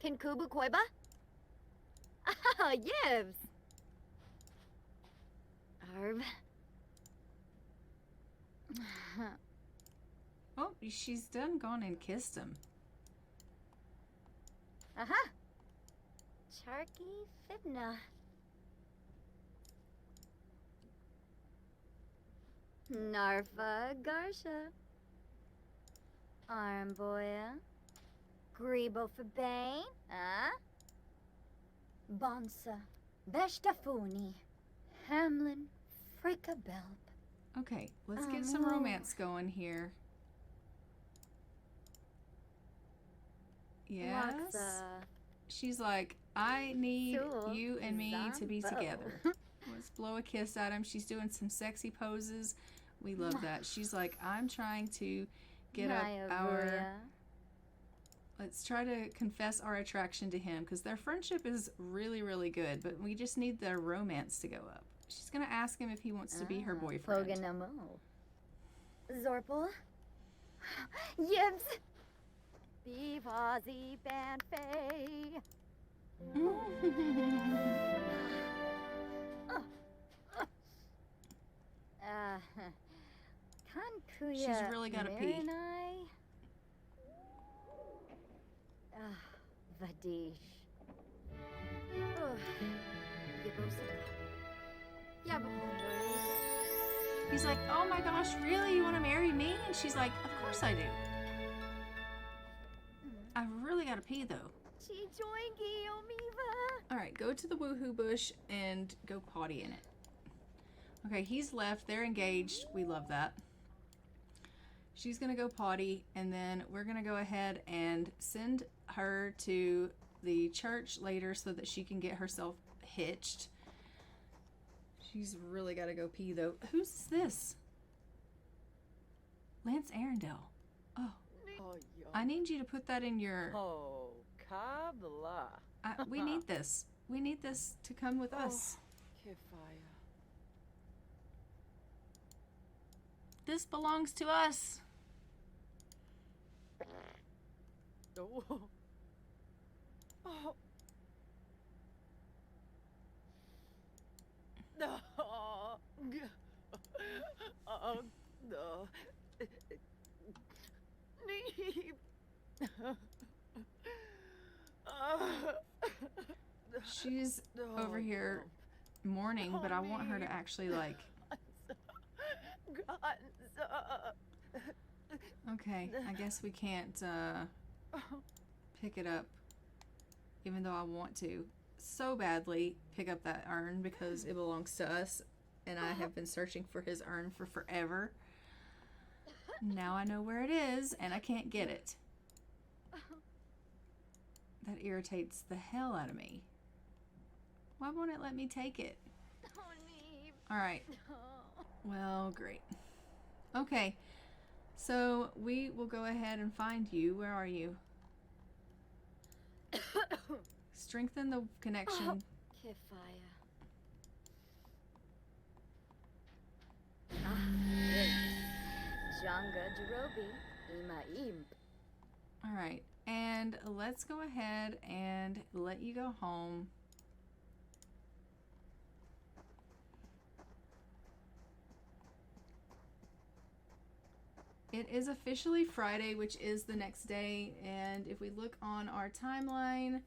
Can Kubu Koiba? Ah, yibs. Arv. Oh, she's done gone and kissed him. Aha. Charky Fibna. Narfa Garsha. Armboya. Grebo Fabane. Huh? Bonsa. Beshtafuni. Hamlin Fricabelp. Okay, let's get some romance going here. Yes. Laksa. She's like, I need Sewell you and me to be Zambo. together. Let's blow a kiss at him. She's doing some sexy poses. We love that. She's like, I'm trying to get up our... Nyavuya. Let's try to confess our attraction to him because their friendship is really, really good, but we just need their romance to go up. She's going to ask him if he wants to be her boyfriend. Poganamo. Zorpal. Yibs. Bevazi Banfay. Kankuya. She's really gotta pee. Marinai. Vadish. He's like, oh my gosh, really? You want to marry me? And she's like, of course I do. I really got to pee though. All right, go to the woohoo bush and go potty in it. Okay, he's left. They're engaged. We love that. She's going to go potty, and then we're going to go ahead and send her to the church later so that she can get herself hitched. She's really got to go pee, though. Who's this? Lance Arundel. Oh, I need you to put that in your... Oh, Kabbalah. we need this. We need this to come with us. Kifaya. This belongs to us. Oh. Oh. No. Oh, no. Neeb. She's over here mourning, but I want her to actually like... Okay, I guess we can't pick it up, even though I want to so badly pick up that urn because it belongs to us, and I have been searching for his urn for forever. Now I know where it is, and I can't get it. That irritates the hell out of me. Why won't it let me take it? Alright. Well, great. Okay. So, we will go ahead and find you. Where are you? Strengthen the connection. Kifaya. Janga Jerobi. Ima Imp. Alright. And let's go ahead and let you go home. It is officially Friday, which is the next day, and if we look on our timeline,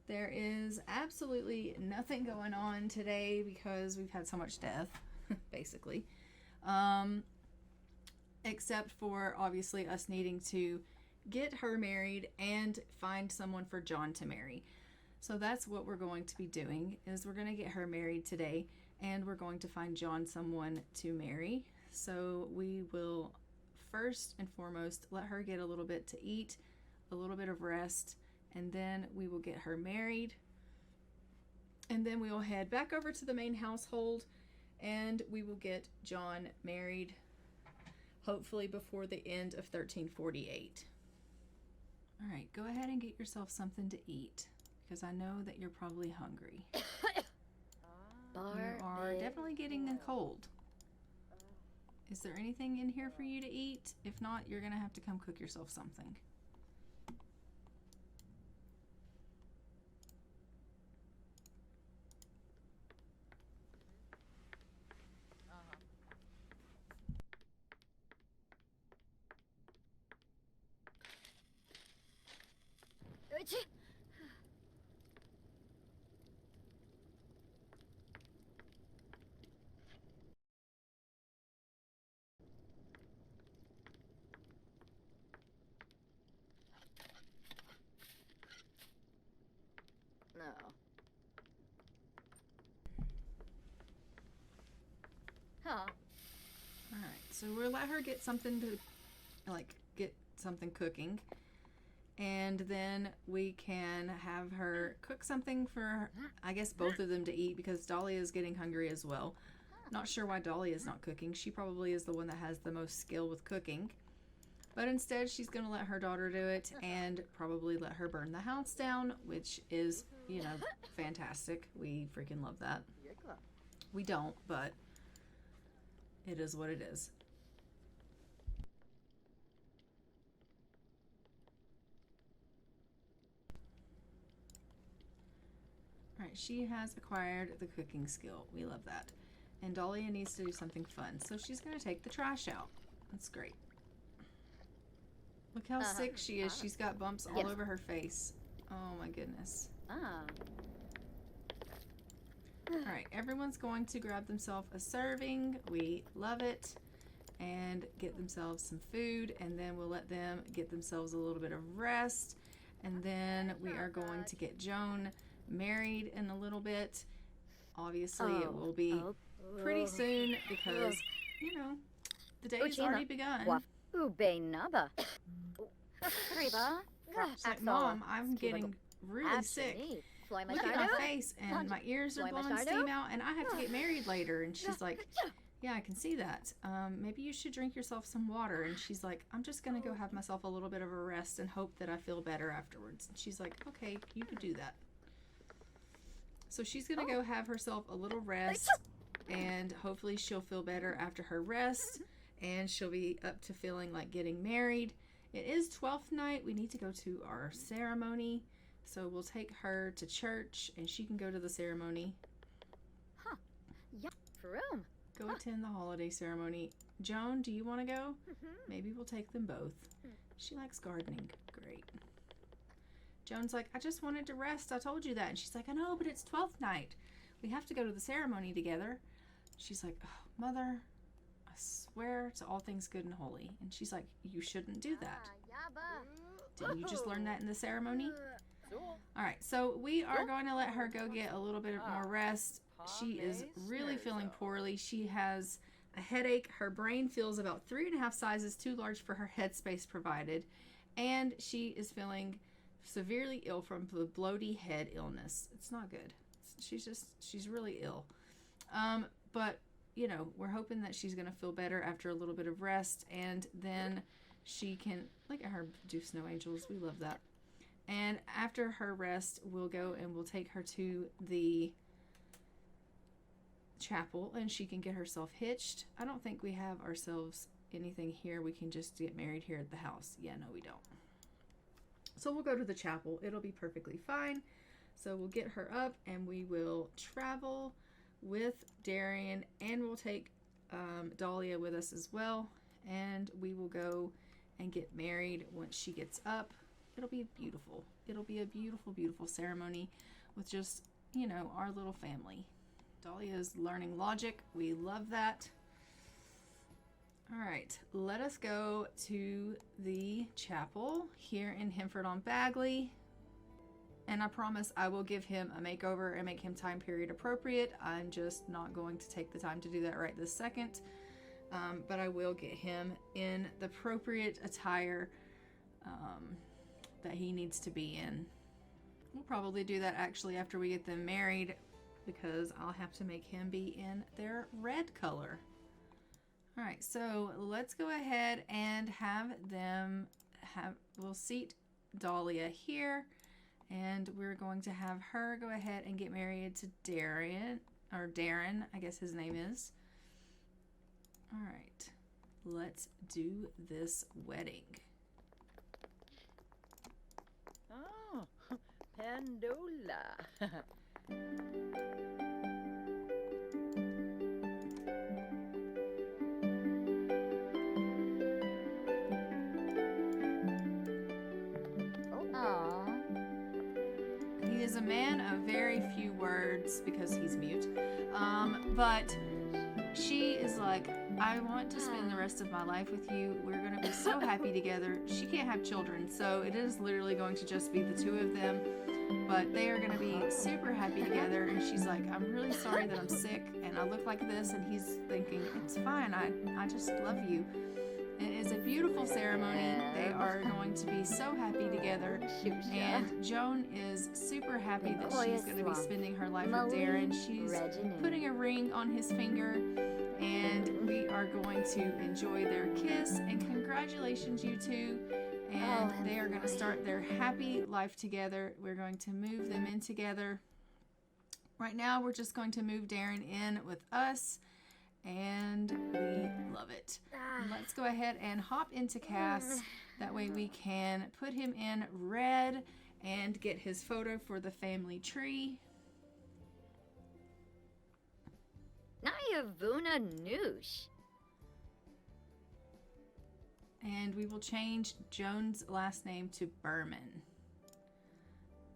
there is absolutely nothing going on today because we've had so much death, basically. Except for, obviously, us needing to get her married and find someone for John to marry. So that's what we're going to be doing, is we're going to get her married today, and we're going to find John someone to marry. So we will... first and foremost, let her get a little bit to eat, a little bit of rest, and then we will get her married. And then we will head back over to the main household and we will get John married, hopefully before the end of 1348. All right, go ahead and get yourself something to eat because I know that you're probably hungry. Bar. are definitely getting a cold. Is there anything in here for you to eat? If not, you're gonna have to come cook yourself something. Uchi. No. Huh. All right, so we'll let her get something to, like, get something cooking. And then we can have her cook something for, I guess, both of them to eat because Dahlia is getting hungry as well. Not sure why Dahlia is not cooking. She probably is the one that has the most skill with cooking. But instead, she's going to let her daughter do it and probably let her burn the house down, which is, you know, fantastic. We freaking love that. We don't, but it is what it is. All right, she has acquired the cooking skill. We love that. And Dahlia needs to do something fun, so she's going to take the trash out. That's great. Look how sick she is. She's got bumps all over her face. Oh my goodness. Ah. All right, everyone's going to grab themselves a serving. We love it. And get themselves some food, and then we'll let them get themselves a little bit of rest. And then we are going to get Joan married in a little bit. Obviously, it will be pretty soon because, you know, the day has already begun. Ube naba. Riba. She's like, Mom, I'm getting really sick. Look at my face, and my ears are blowing steam out, and I have to get married later. And she's like, yeah, I can see that. Maybe you should drink yourself some water. And she's like, I'm just going to go have myself a little bit of a rest and hope that I feel better afterwards. And she's like, okay, you could do that. So she's going to go have herself a little rest, and hopefully she'll feel better after her rest, and she'll be up to feeling like getting married. It is 12th night. We need to go to our ceremony. So we'll take her to church, and she can go to the ceremony. Huh. Yeah. Room. Go attend the holiday ceremony. Joan, do you want to go? Maybe we'll take them both. She likes gardening. Great. Joan's like, I just wanted to rest. I told you that. And she's like, I know, but it's 12th night. We have to go to the ceremony together. She's like, oh, Mother, I swear to all things good and holy. And she's like, you shouldn't do that. Didn't you just learn that in the ceremony? All right, so we are going to let her go get a little bit more rest. She is really feeling poorly. She has a headache. Her brain feels about 3.5 sizes too large for her headspace provided. And she is feeling severely ill from the bloaty head illness. It's not good. She's really ill. But, you know, we're hoping that she's going to feel better after a little bit of rest. And then she can, look at her do snow angels. We love that. And after her rest, we'll go and we'll take her to the chapel, and she can get herself hitched. I don't think we have ourselves anything here. We can just get married here at the house. Yeah, no, we don't. So we'll go to the chapel. It'll be perfectly fine. So we'll get her up, and we will travel with Darian, and we'll take Dahlia with us as well. And we will go and get married once she gets up. It'll be beautiful. It'll be a beautiful, beautiful ceremony with just, you know, our little family. Dahlia is learning logic. We love that. All right, let us go to the chapel here in Hemford-on-Bagley. And I promise I will give him a makeover and make him time period appropriate. I'm just not going to take the time to do that right this second. But I will get him in the appropriate attire that he needs to be in. We'll probably do that actually after we get them married, because I'll have to make him be in their red color. All right, so let's go ahead and we'll seat Dahlia here, and we're going to have her go ahead and get married to Darian. or Darren, I guess his name is. All right, let's do this wedding. Oh, Pandola. Aw. He is a man of very few words because he's mute. But she is like, I want to spend the rest of my life with you. We're going to be so happy together. She can't have children, so it is literally going to just be the two of them. But they are going to be super happy together. And she's like, I'm really sorry that I'm sick and I look like this. And he's thinking, it's fine. I just love you. It is a beautiful ceremony. They are going to be so happy together. And Joan is super happy that she's going to be spending her life with Darren. She's putting a ring on his finger. And we are going to enjoy their kiss. And congratulations, you two. And they are going to start their happy life together. We're going to move them in together. Right now, we're just going to move Darren in with us. And we love it. Let's go ahead and hop into Cass. That way we can put him in red and get his photo for the family tree. Nayavuna Noosh. And we will change Joan's last name to Berman.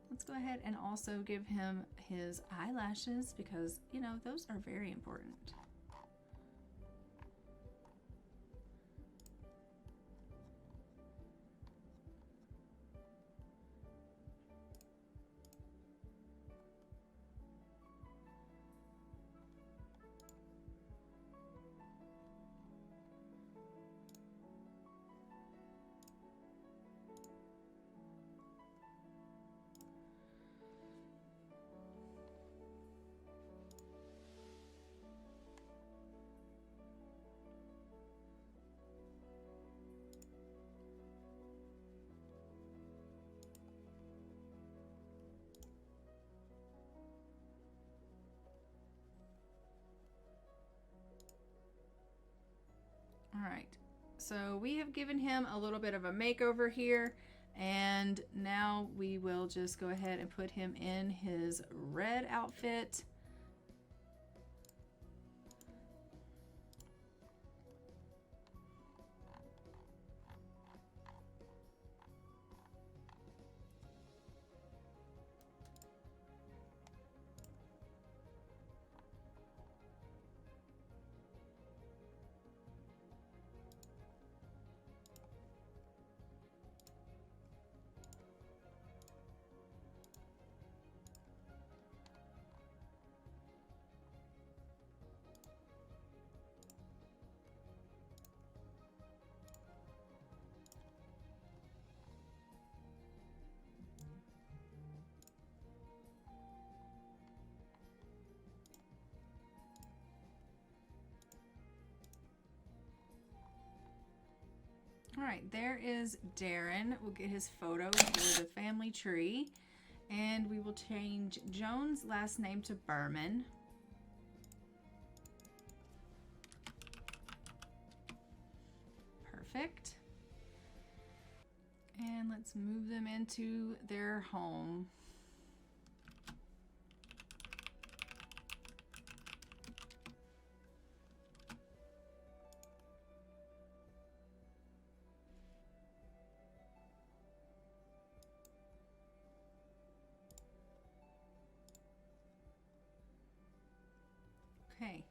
Let's go ahead and also give him his eyelashes because, you know, those are very important. All right, so we have given him a little bit of a makeover here, and now we will just go ahead and put him in his red outfit. All right, there is Darren. We'll get his photo for the family tree. And we will change Joan's last name to Berman. Perfect. And let's move them into their home. Okay.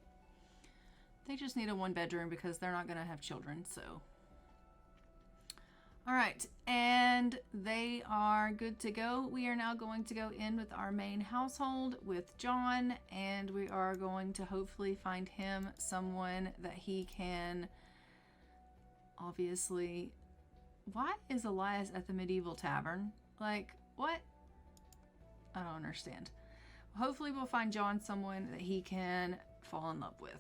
They just need a one bedroom because they're not going to have children, so. All right, and they are good to go. We are now going to go in with our main household with John, and we are going to hopefully find him someone that he can, obviously. Why is Elias at the medieval tavern? Like, what? I don't understand. Hopefully we'll find John someone that he can fall in love with.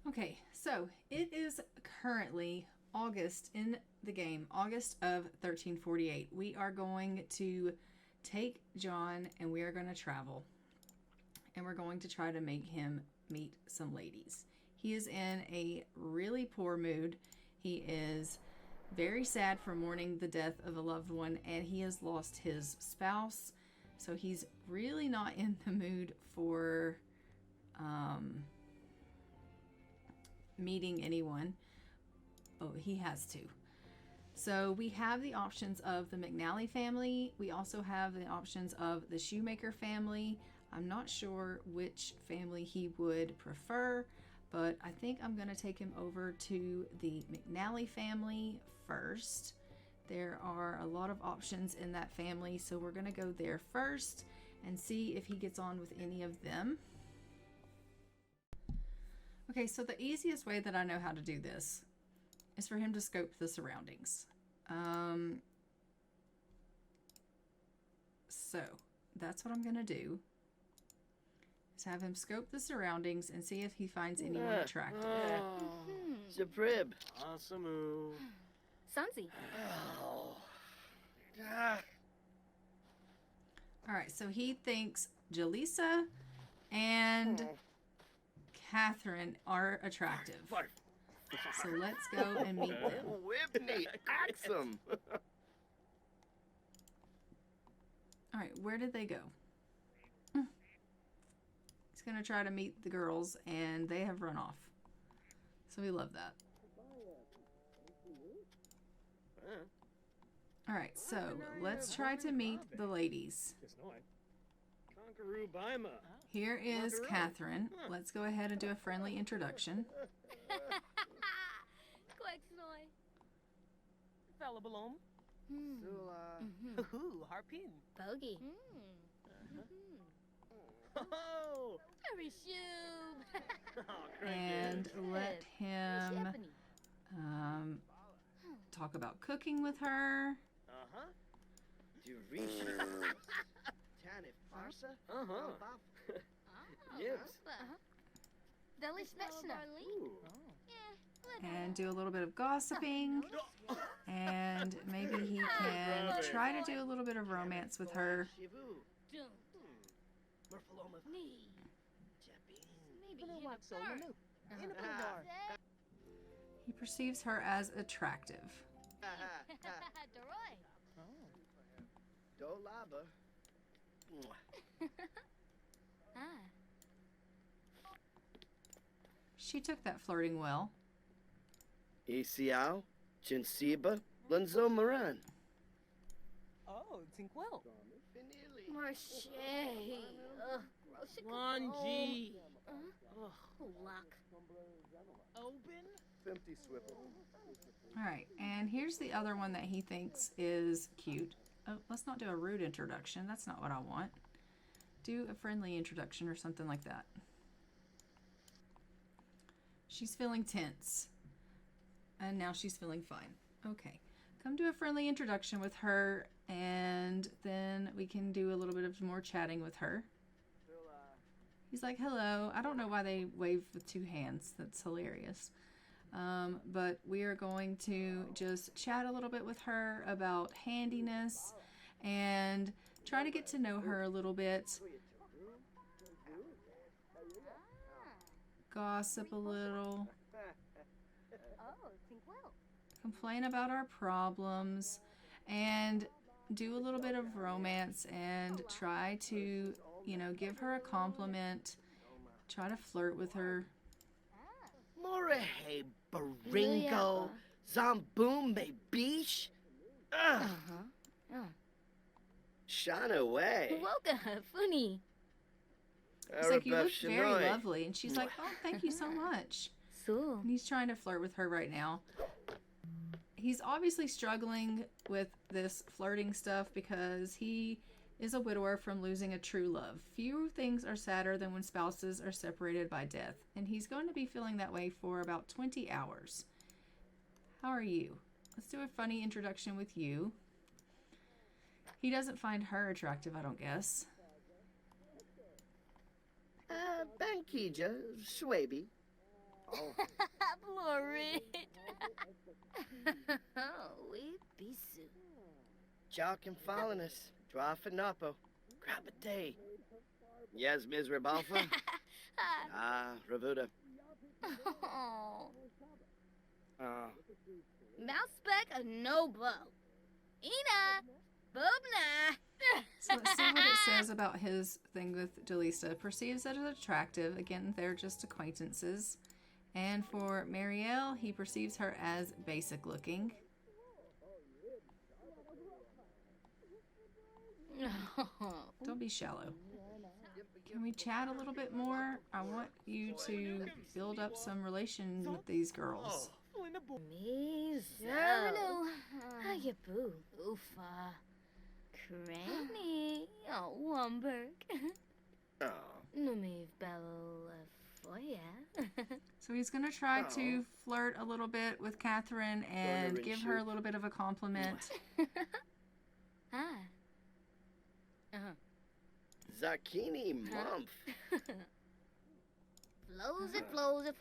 Okay, so it is currently August in the game, August of 1348. We are going to take John and we are going to travel. And we're going to try to make him meet some ladies. He is in a really poor mood. He is very sad for mourning the death of a loved one, and he has lost his spouse. So he's really not in the mood for meeting anyone. Oh, he has to. So we have the options of the McNally family. We also have the options of the Shoemaker family. I'm not sure which family he would prefer, but I think I'm going to take him over to the McNally family first. There are a lot of options in that family, so we're going to go there first and see if he gets on with any of them. Okay, so the easiest way that I know how to do this is for him to scope the surroundings. So that's what I'm going to do. Is have him scope the surroundings and see if he finds anyone attractive. Zabrib. Asamu. Sunzi. Oh. All right, so he thinks Jaleesa and Catherine are attractive. So let's go and meet them. Whipney, Axum. All right, where did they go? He's going to try to meet the girls, and they have run off. So we love that. All right, so let's try to meet the ladies. Here is Catherine. Let's go ahead and do a friendly introduction. Fella Balloon. Harpin. Bogey. Oh. Very shoob. And let him talk about cooking with her. Durisha. Tanif Farsa. Yes. Delish Veshna. And do a little bit of gossiping. And maybe he can try to do a little bit of romance with her. He perceives her as attractive. Dolaba. She took that flirting well. Isiao. Jinsiba. Lanzo Moran. Oh, Tinkwell. Marche. Wanji. Luck. Open. All right, and here's the other one that he thinks is cute. Oh, let's not do a rude introduction. That's not what I want. Do a friendly introduction or something like that. She's feeling tense. And now she's feeling fine. Okay. Come do a friendly introduction with her, and then we can do a little bit of more chatting with her. He's like, hello. I don't know why they wave with two hands. That's hilarious. But we are going to just chat a little bit with her about handiness and try to get to know her a little bit. Gossip a little. Complain about our problems and do a little bit of romance and try to, give her a compliment. Try to flirt with her. Morehe Baringo. Zamboom me bish. Shana way. Welcome, funny. He's like, you look very lovely. And she's like, oh, thank you so much. So. And he's trying to flirt with her right now. He's obviously struggling with this flirting stuff because he is a widower from losing a true love. Few things are sadder than when spouses are separated by death. And he's going to be feeling that way for about 20 hours. How are you? Let's do a funny introduction with you. He doesn't find her attractive, I don't guess. Bankija, Swaby. Florid. Oh, we be soon. Jock and Fallonus, Drafanapo. Grabate. Yes, Ms. Ribalfa. Ravuda. Oh. Oh. Mousespec a no bow. Ina. Bobna. So let's see what it says about his thing with Delisa. Perceives it as attractive. Again, they're just acquaintances. And for Marielle, he perceives her as basic looking. Don't be shallow. Can we chat a little bit more? I want you to build up some relation with these girls. Me Zerno. Hayabu. Ufa. Cranny. Oh, Womberg. Oh. Numiv Bellafoya. So he's going to try to flirt a little bit with Catherine and give her a little bit of a compliment. Ah. Uh-huh. Zucchini Mumph. Flows it.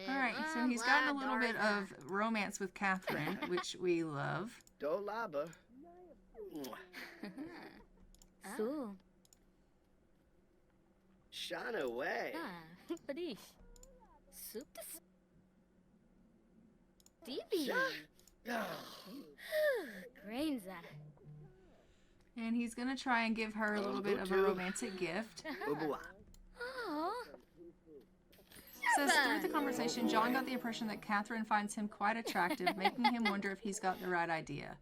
All right, so he's gotten a little bit of romance with Catherine, which we love. Dolaba. So. Shana away. Padish. Soup to Stevie. Grainza. And he's going to try and give her a little bit of a romantic gift. Oh. Says through the conversation, John got the impression that Catherine finds him quite attractive, making him wonder if he's got the right idea.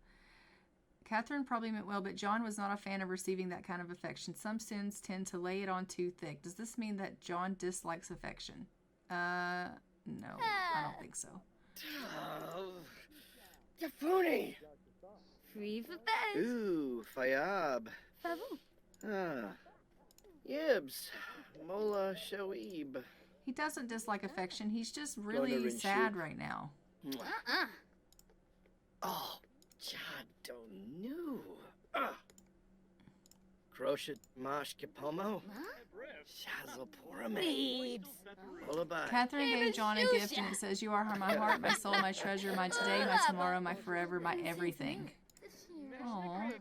Catherine probably meant well, but John was not a fan of receiving that kind of affection. Some sins tend to lay it on too thick. Does this mean that John dislikes affection? No, I don't think so. Yafuni. Free for bed. Ooh, Fayab. Fabu. Yibs. Mola Shoeib. He doesn't dislike affection. He's just really sad right now. Oh, Jadonu. Crochet Mash Kipomo. Shazapurame. Lullaby. Catherine gave John a gift, and it says, "You are my heart, my soul, my treasure, my today, my tomorrow, my forever, my everything." Aww.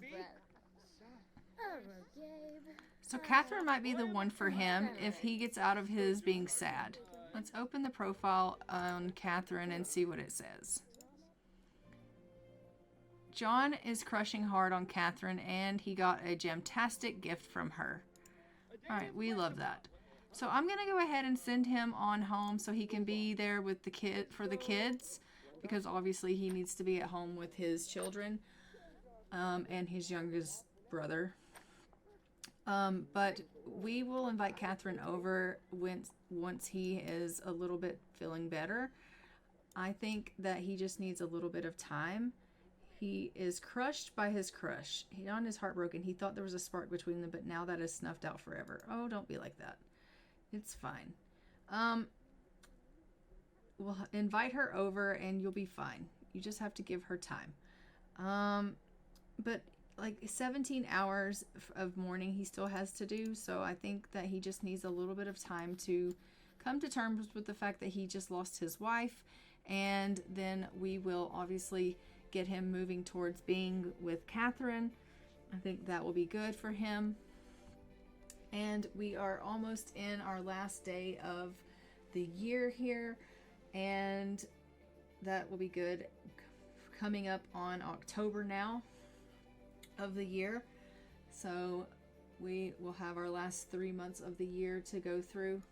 So Catherine might be the one for him if he gets out of his being sad. Let's open the profile on Catherine and see what it says. John is crushing hard on Catherine, and he got a gemtastic gift from her. All right, we love that. So I'm going to go ahead and send him on home so he can be there with the kids, because obviously he needs to be at home with his children and his youngest brother. But we will invite Catherine over once he is a little bit feeling better. I think that he just needs a little bit of time. He is crushed by his crush. John is heartbroken. He thought there was a spark between them, but now that is snuffed out forever. Oh, don't be like that. It's fine. We'll invite her over and you'll be fine. You just have to give her time. But like 17 hours of mourning he still has to do, so I think that he just needs a little bit of time to come to terms with the fact that he just lost his wife, and then we will obviously get him moving towards being with Catherine. I think that will be good for him. And we are almost in our last day of the year here, and that will be good. Coming up on October now of the year, so we will have our last 3 months of the year to go through.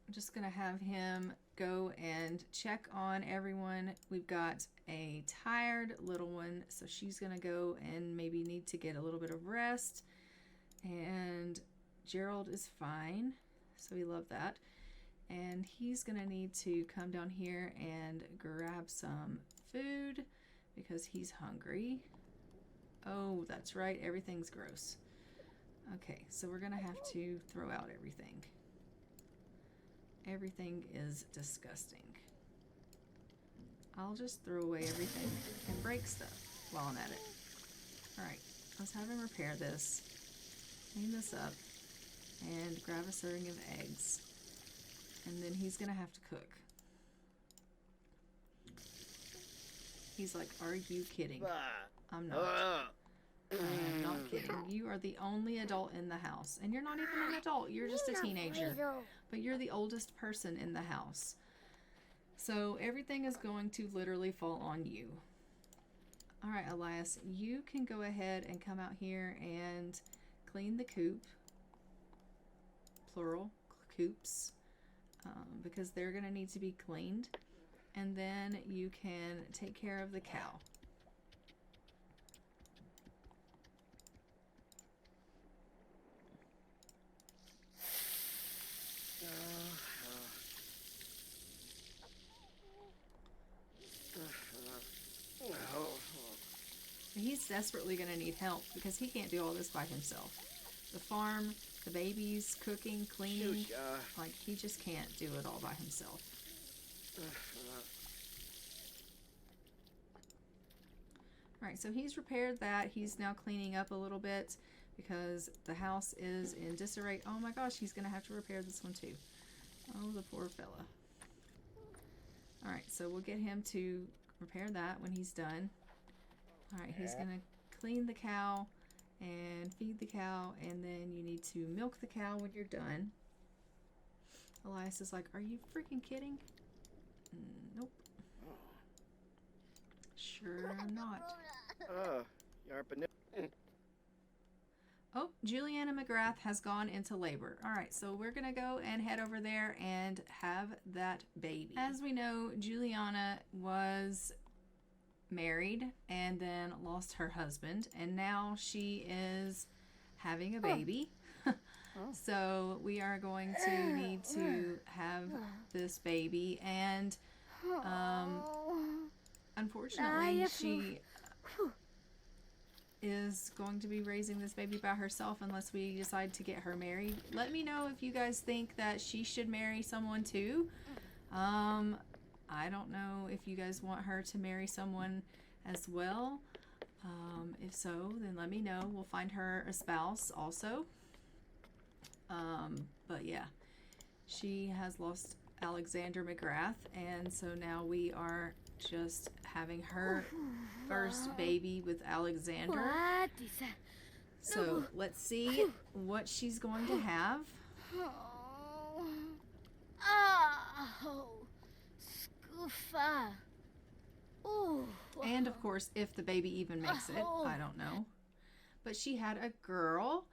I'm just gonna have him go and check on everyone. We've got a tired little one, so she's gonna go and maybe need to get a little bit of rest, and Gerald is fine, so we love that. And he's gonna need to come down here and grab some food because he's hungry. Oh, that's right, everything's gross. Okay, so we're gonna have to throw out everything. Everything is disgusting. I'll just throw away everything and break stuff while I'm at it. Alright, let's have him repair this, clean this up, and grab a serving of eggs. And then he's gonna have to cook. He's like, "Are you kidding?" I'm not. I am not kidding. You are the only adult in the house. And you're not even an adult. You're just a teenager. But you're the oldest person in the house. So everything is going to literally fall on you. All right, Elias, you can go ahead and come out here and clean the coop. Plural, coops. Because they're going to need to be cleaned. And then you can take care of the cow. He's desperately going to need help because he can't do all this by himself. The farm, the babies, cooking, cleaning, like he just can't do it all by himself. Alright, so he's repaired that. He's now cleaning up a little bit because the house is in disarray. Oh my gosh, he's going to have to repair this one too. Oh, the poor fella. Alright, so we'll get him to repair that when he's done. Alright, he's going to clean the cow and feed the cow, and then you need to milk the cow when you're done. Elias is like, are you freaking kidding? Nope. Sure not. Oh, Juliana McGrath has gone into labor. Alright, so we're going to go and head over there and have that baby. As we know, Juliana was married and then lost her husband, and now she is having a baby. So we are going to need to have this baby, and unfortunately she is going to be raising this baby by herself unless we decide to get her married. Let me know if you guys think that she should marry someone too. I don't know if you guys want her to marry someone as well. If so, then let me know. We'll find her a spouse also. But yeah, she has lost Alexander McGrath, and so now we are just having her first baby with Alexander. So let's see what she's going to have. And of course, if the baby even makes it, I don't know. But she had a girl.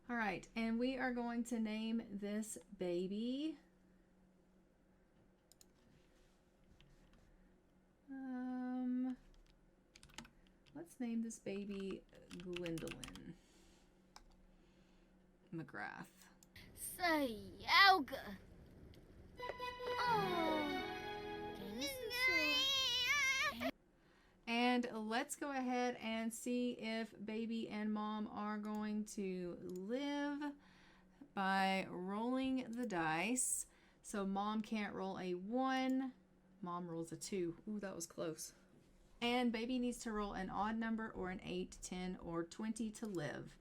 All right, and we are going to name this baby let's name this baby Gwendolyn McGrath. And let's go ahead and see if baby and mom are going to live by rolling the dice. So mom can't roll a 1. Mom rolls a 2. Ooh, that was close. And baby needs to roll an odd number or an 8, 10, or 20 to live.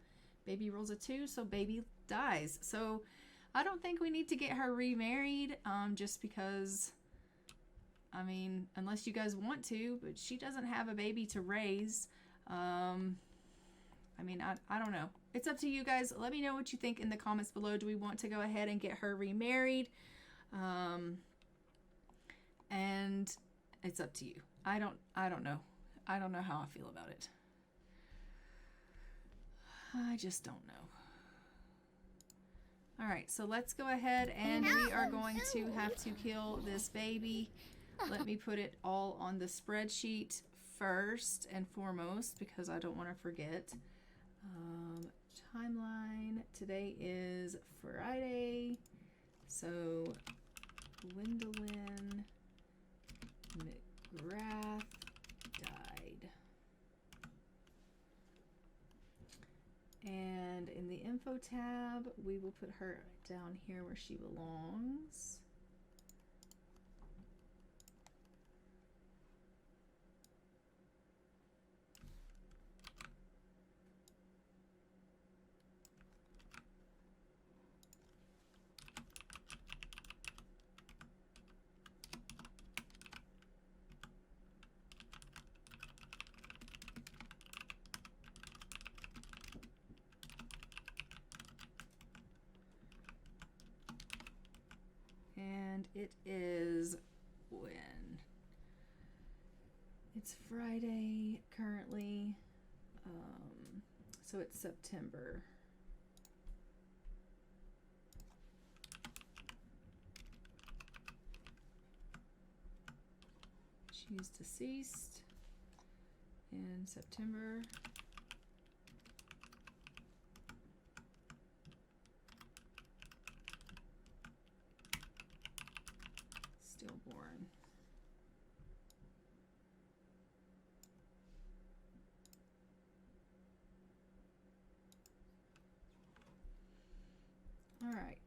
Baby rolls a 2, so baby dies. So I don't think we need to get her remarried, just because, I mean, unless you guys want to, but she doesn't have a baby to raise. I mean, I don't know. It's up to you guys. Let me know what you think in the comments below. Do we want to go ahead and get her remarried? And it's up to you. I don't know. I don't know how I feel about it. I just don't know. All right, so let's go ahead and we are going to have to kill this baby. Let me put it all on the spreadsheet first and foremost because I don't want to forget. Timeline. Today is Friday. So Gwendolyn McGrath died. And in the info tab, we will put her down here where she belongs. And it is when? It's Friday currently. So it's September. She's deceased in September. Stillborn. All right.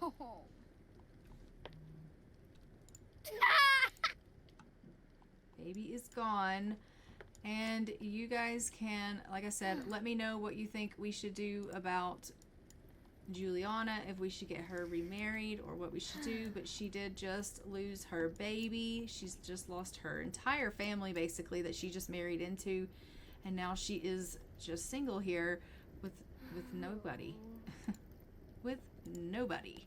Oh. Baby is gone. And you guys can, like I said, let me know what you think we should do about Juliana, if we should get her remarried or what we should do. But she did just lose her baby. She's just lost her entire family, basically, that she just married into. And now she is just single here with nobody. With nobody.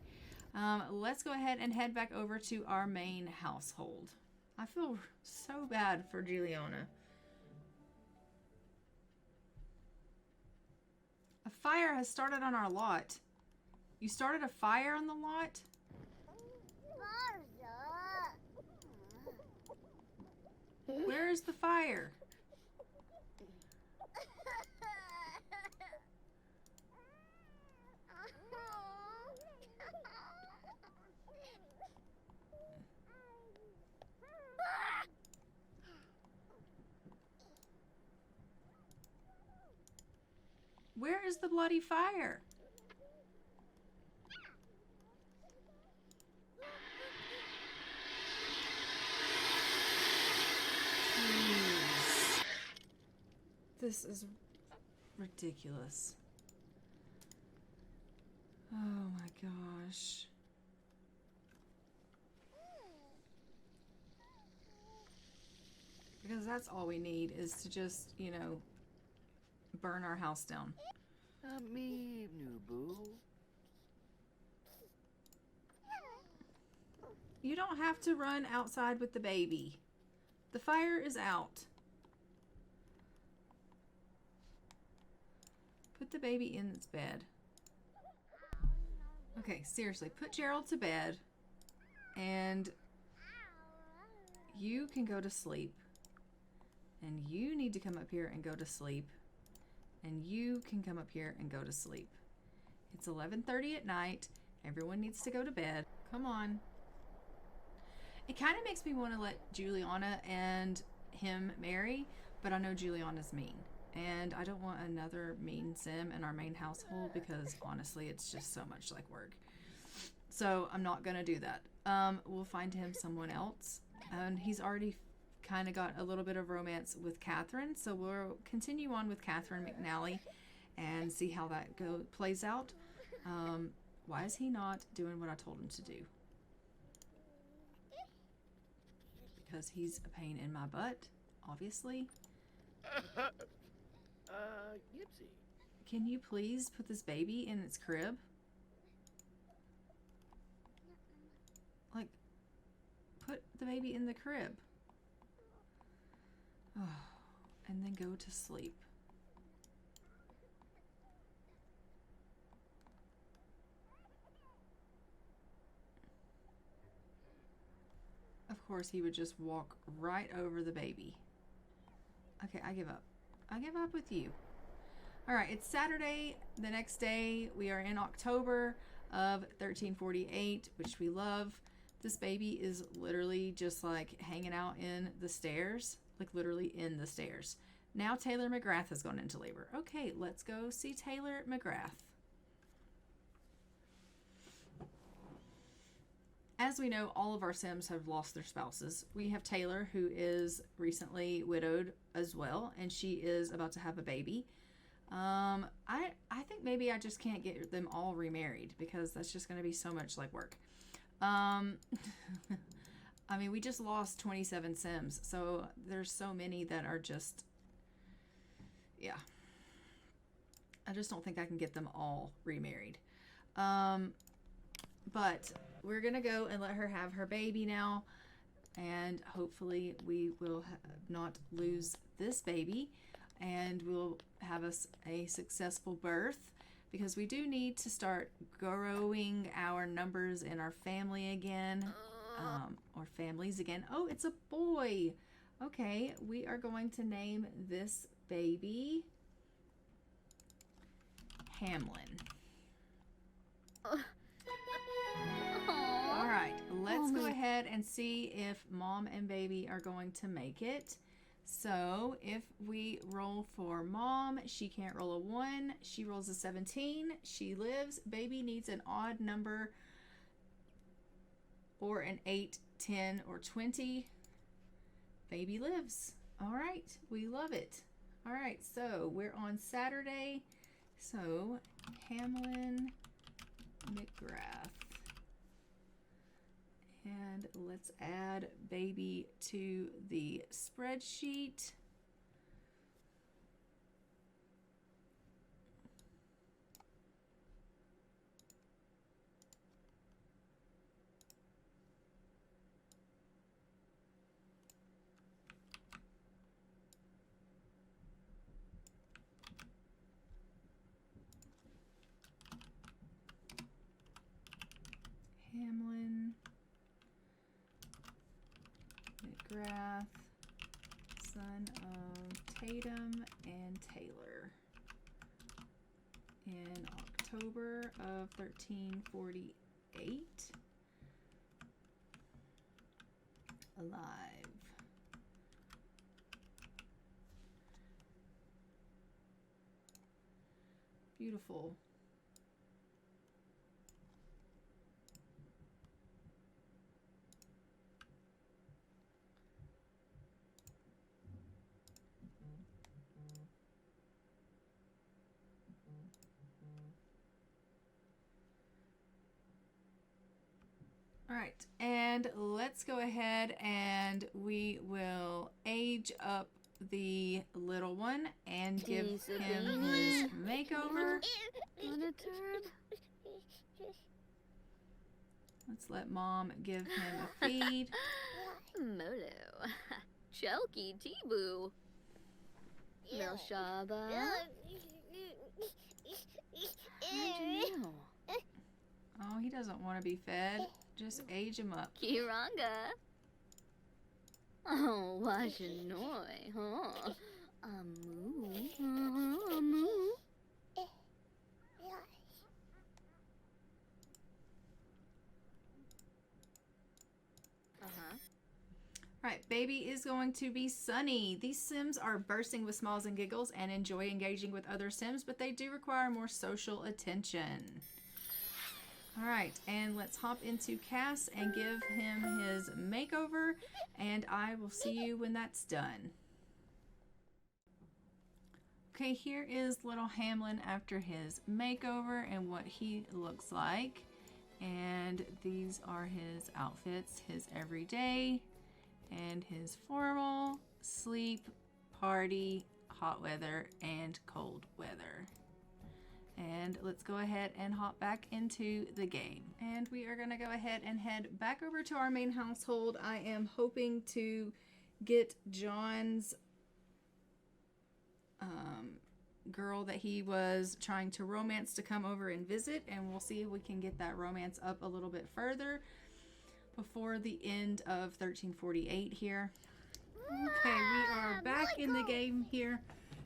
Let's go ahead and head back over to our main household. I feel so bad for Juliana. A fire has started on our lot. You started a fire on the lot? Where is the fire? Where is the bloody fire? Jeez. This is ridiculous. Oh my gosh. Because that's all we need is to just, you know, burn our house down. Me, new boo. You don't have to run outside with the baby. The fire is out. Put the baby in its bed. Okay, seriously, put Gerald to bed and you can go to sleep. And you need to come up here and go to sleep. And you can come up here and go to sleep. It's 11:30 at night. Everyone needs to go to bed. Come on. It kind of makes me want to let Juliana and him marry, but I know Juliana's mean. And I don't want another mean sim in our main household because honestly, it's just so much like work. So I'm not going to do that. We'll find him someone else. And he's already kind of got a little bit of romance with Catherine. So we'll continue on with Catherine McNulty and see how that plays out. Why is he not doing what I told him to do? Because he's a pain in my butt, obviously. Yipsy. Can you please put this baby in its crib? Like, put the baby in the crib. Oh, and then go to sleep. Of course, he would just walk right over the baby. Okay, I give up. I give up with you. All right, it's Saturday. The next day, we are in October of 1348, which we love. This baby is literally just like hanging out in the stairs, like literally in the stairs. Now Taylor McGrath has gone into labor. Okay, let's go see Taylor McGrath. As we know, all of our Sims have lost their spouses. We have Taylor, who is recently widowed as well, and she is about to have a baby. I think maybe I just can't get them all remarried because that's just going to be so much like work. I mean, we just lost 27 Sims, so there's so many that are just, yeah. I just don't think I can get them all remarried. But we're going to go and let her have her baby now. And hopefully we will not lose this baby. And we'll have a successful birth. Because we do need to start growing our numbers in our family again. Or families again. Oh, it's a boy. Okay, we are going to name this baby Hamlin. All right, let's go ahead and see if mom and baby are going to make it. So if we roll for mom, she can't roll a 1. She rolls a 17. She lives. Baby needs an odd number or an 8, 10, or 20. Baby lives. All right, we love it. All right, so we're on Saturday. So Hamlin McGrath. And let's add baby to the spreadsheet. Hamlin McGrath, son of Tatum and Taylor, in October of 1348, alive. Beautiful. All right, and let's go ahead and we will age up the little one and give him his makeover. On a turd. Let's let mom give him a feed. Molo. Chelky Tibu. Milshaba. How'd you know? Oh, he doesn't want to be fed. Just age him up. Kiranga. Oh, Washanoi, huh? Amu. Amu. All right, baby is going to be Sunny. These Sims are bursting with smiles and giggles and enjoy engaging with other Sims, but they do require more social attention. All right, and let's hop into Cass and give him his makeover, and I will see you when that's done. Okay, here is little Hamlin after his makeover and what he looks like. And these are his outfits, his everyday and his formal, sleep, party, hot weather, and cold weather. And let's go ahead and hop back into the game. And we are going to go ahead and head back over to our main household. I am hoping to get John's girl that he was trying to romance to come over and visit, and we'll see if we can get that romance up a little bit further before the end of 1348 here. Okay, we are back in the game here,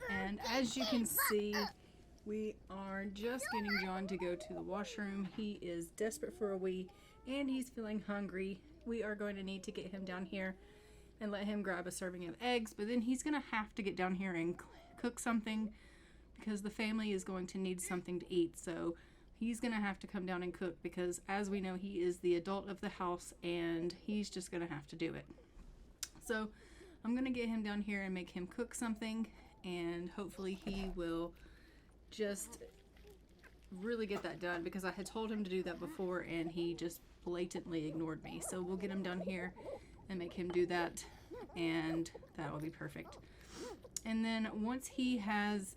and as you can see, we are just getting John to go to the washroom. He is desperate for a wee, and he's feeling hungry. We are going to need to get him down here and let him grab a serving of eggs, but then he's going to have to get down here and cook something because the family is going to need something to eat. So he's going to have to come down and cook because, as we know, he is the adult of the house and he's just going to have to do it. So I'm going to get him down here and make him cook something, and hopefully he will just really get that done because I had told him to do that before and he just blatantly ignored me. So we'll get him down here and make him do that, and that will be perfect. And then once he has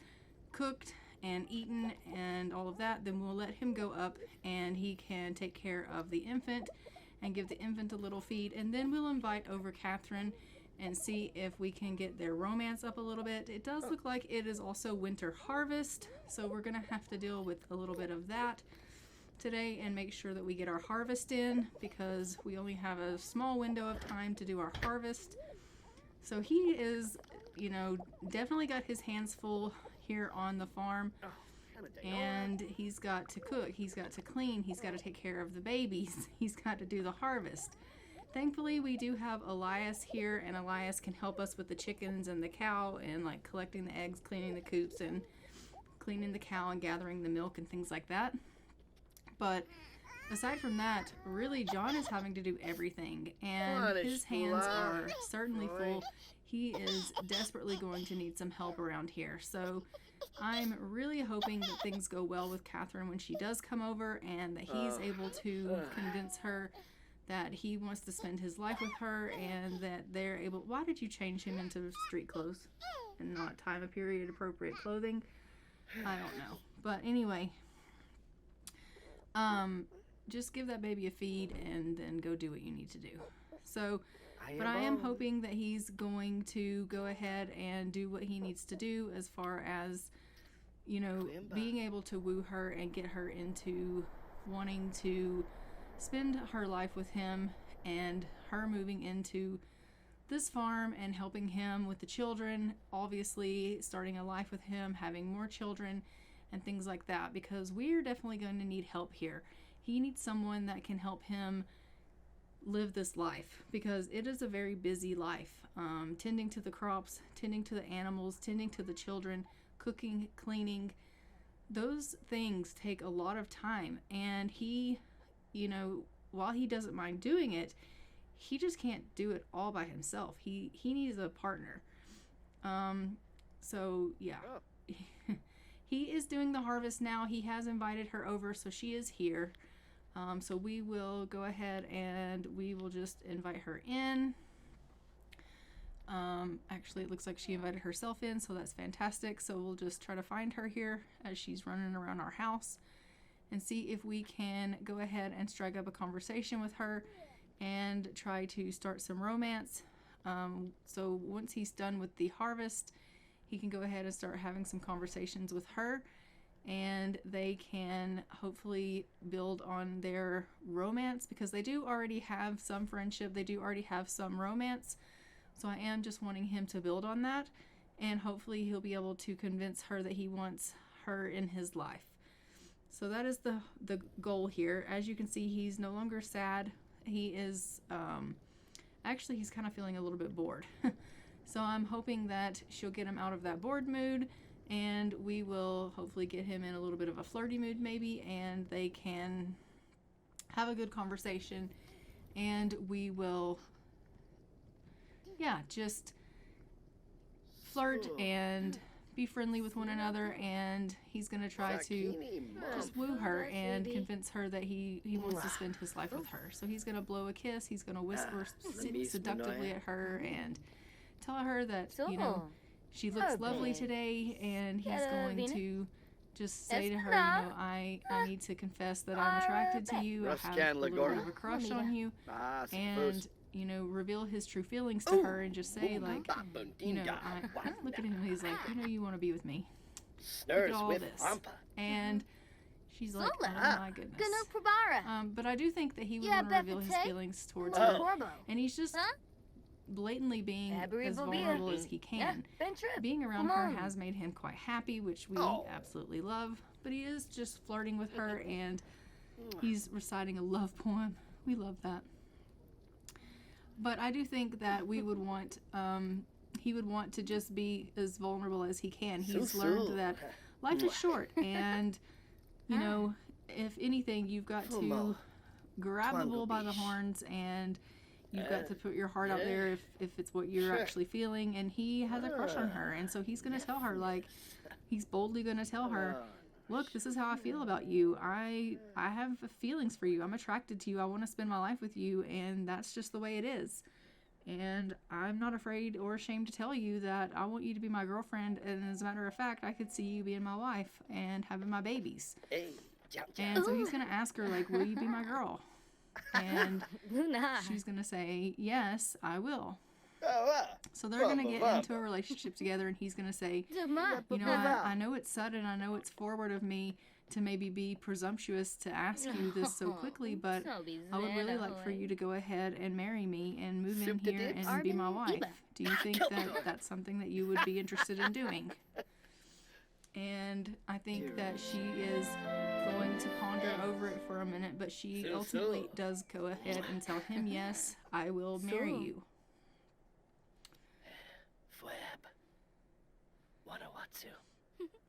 cooked and eaten and all of that, then we'll let him go up and he can take care of the infant and give the infant a little feed. And then we'll invite over Catherine and see if we can get their romance up a little bit. It does look like it is also winter harvest, so we're gonna have to deal with a little bit of that today and make sure that we get our harvest in, because we only have a small window of time to do our harvest. So he is, you know, definitely got his hands full here on the farm, and he's got to cook, he's got to clean, he's got to take care of the babies, he's got to do the harvest. Thankfully, we do have Elias here, and Elias can help us with the chickens and the cow and like collecting the eggs, cleaning the coops, and cleaning the cow and gathering the milk and things like that. But aside from that, really John is having to do everything, and his hands are certainly full. He is desperately going to need some help around here. So I'm really hoping that things go well with Catherine when she does come over, and that he's able to convince her that he wants to spend his life with her, and that they're able... Why did you change him into street clothes and not time of period appropriate clothing? I don't know. But anyway, just give that baby a feed and then go do what you need to do. So, but I am hoping that he's going to go ahead and do what he needs to do as far as, you know, being able to woo her and get her into wanting to spend her life with him, and her moving into this farm and helping him with the children, obviously starting a life with him, having more children and things like that, because we're definitely going to need help here. He needs someone that can help him live this life, because it is a very busy life. Tending to the crops, tending to the animals, tending to the children, cooking, cleaning, those things take a lot of time, and he, you know, while he doesn't mind doing it, he just can't do it all by himself. He needs a partner. So yeah, he is doing the harvest now. He has invited her over, so she is here. So we will go ahead and we will just invite her in. Actually, it looks like she invited herself in, so that's fantastic. So we'll just try to find her here as she's running around our house, and see if we can go ahead and strike up a conversation with her and try to start some romance. So once he's done with the harvest, he can go ahead and start having some conversations with her, and they can hopefully build on their romance, because they do already have some friendship, they do already have some romance. So I am just wanting him to build on that, and hopefully he'll be able to convince her that he wants her in his life. So that is the goal here. As you can see, he's no longer sad. He is, actually he's kind of feeling a little bit bored. So I'm hoping that she'll get him out of that bored mood, and we will hopefully get him in a little bit of a flirty mood maybe, and they can have a good conversation, and we will, yeah, just flirt and be friendly with one another, and he's going to try to just woo her and convince her that he wants to spend his life with her. So he's going to blow a kiss, he's going to whisper seductively at her and tell her that, you know, she looks lovely today, and he's going to just say to her, you know, I need to confess that I'm attracted to you, I have a little bit of a crush on you, and, you know, reveal his true feelings to her, and just say, like, you know, I look at him and he's like, you know, you want to be with me. Look at all this. And she's like, oh my goodness. But I do think that he would want to reveal his feelings towards her, and he's just blatantly being as vulnerable as he can. Being around her has made him quite happy, which we absolutely love, but he is just flirting with her, and he's reciting a love poem. We love that. But I do think that we would want, he would want to just be as vulnerable as he can. He's learned that life is short, and, you know, if anything, you've got to grab the bull by the horns, and you've got to put your heart out there if it's what you're actually feeling. And he has a crush on her, and so he's going to tell her, like, he's boldly going to tell her, look, this is how I feel about you. I have feelings for you. I'm attracted to you. I want to spend my life with you, and that's just the way it is. And I'm not afraid or ashamed to tell you that I want you to be my girlfriend. And as a matter of fact, I could see you being my wife and having my babies. Hey, jump, And so he's going to ask her, like, will you be my girl? And Luna. she's going to say, yes, I will. Oh, So they're going to get into a relationship together, and he's going to say, Zuma. you know, I know it's sudden, I know it's forward of me to maybe be presumptuous to ask you this so quickly, but I would really like for you to go ahead and marry me and move in here and be my wife. Do you think that that's something that you would be interested in doing? And I think that she is going to ponder over it for a minute, but she ultimately does go ahead and tell him, yes, I will marry you.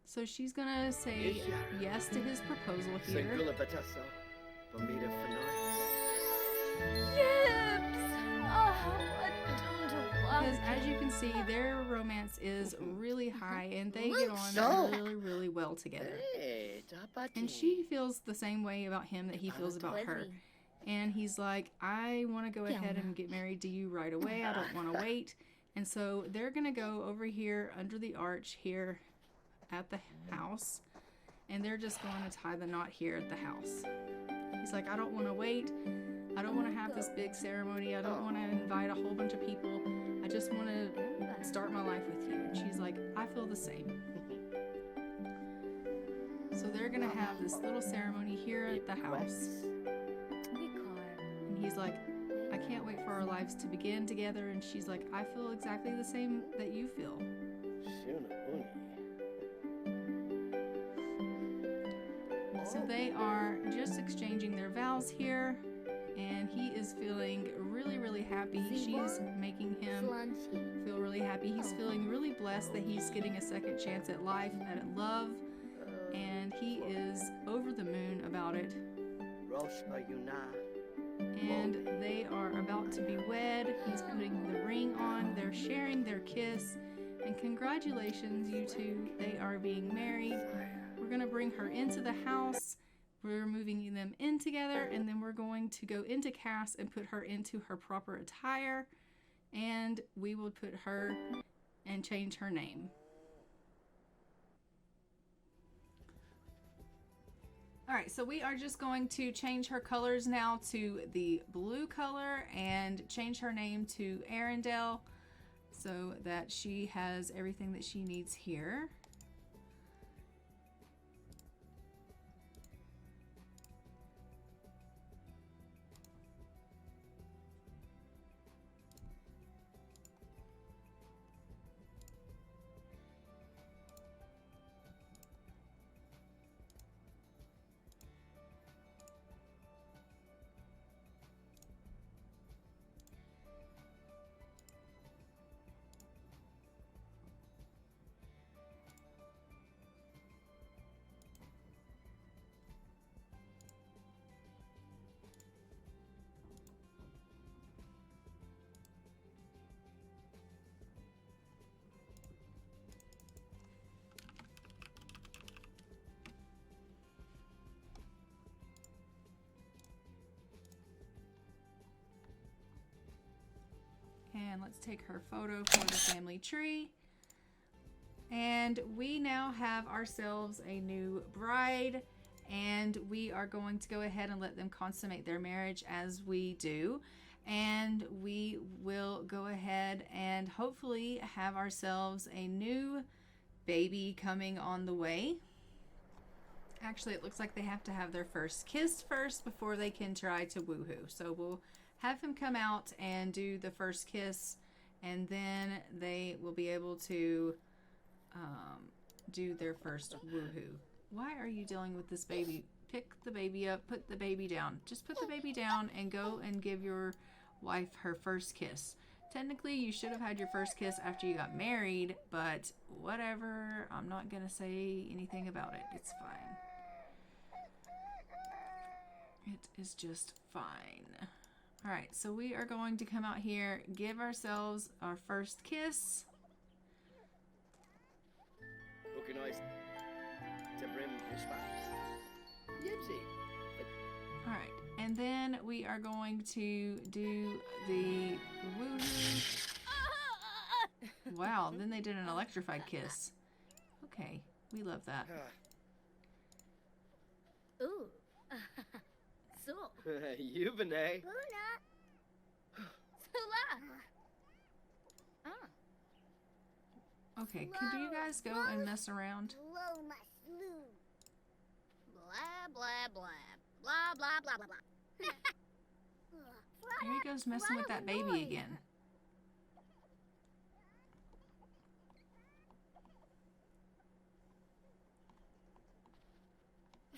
So she's gonna say yes to his proposal here. Yips! Oh, Because as you can see, their romance is really high and they get on really, really well together. And she feels the same way about him that he feels about her. And he's like, I want to go ahead and get married to you right away. I don't want to wait. And so they're going to go over here under the arch here at the house. And they're just going to tie the knot here at the house. He's like, I don't want to wait. I don't want to have this big ceremony. I don't want to invite a whole bunch of people. I just want to start my life with you. And she's like, I feel the same. So they're going to have this little ceremony here at the house. And he's like, I can't wait for our lives to begin together. And she's like, I feel exactly the same that you feel. So they are just exchanging their vows here, and he is feeling really, really happy. She's making him feel really happy. He's feeling really blessed that he's getting a second chance at life, at love, and he is over the moon about it. And they are about to be wed. He's putting the ring on. They're sharing their kiss. And congratulations, you two. They are being married. We're going to bring her into the house. We're moving them in together, and then we're going to go into Cass and put her into her proper attire, and we will put her and change her name. Alright, so we are just going to change her colors now to the blue color and change her name to Arendelle so that she has everything that she needs here. And let's take her photo for the family tree. And we now have ourselves a new bride, and we are going to go ahead and let them consummate their marriage as we do. And we will go ahead and hopefully have ourselves a new baby coming on the way. Actually, it looks like they have to have their first kiss first before they can try to woohoo. So we'll have him come out and do the first kiss, and then they will be able to do their first woohoo. Why are you dealing with this baby? Pick the baby up, put the baby down. Just put the baby down and go and give your wife her first kiss. Technically, you should have had your first kiss after you got married, but whatever. I'm not going to say anything about it. It's fine. It is just fine. Alright, so we are going to come out here, give ourselves our first kiss. Alright, And then we are going to do the woohoo. Wow, then they did an electrified kiss. Okay, we love that. Ooh. So. Yuvene. Sula. Okay, could you guys go and mess around? Blah, blah, blah. Blah, blah, blah, blah, blah. Here he goes messing with that baby again.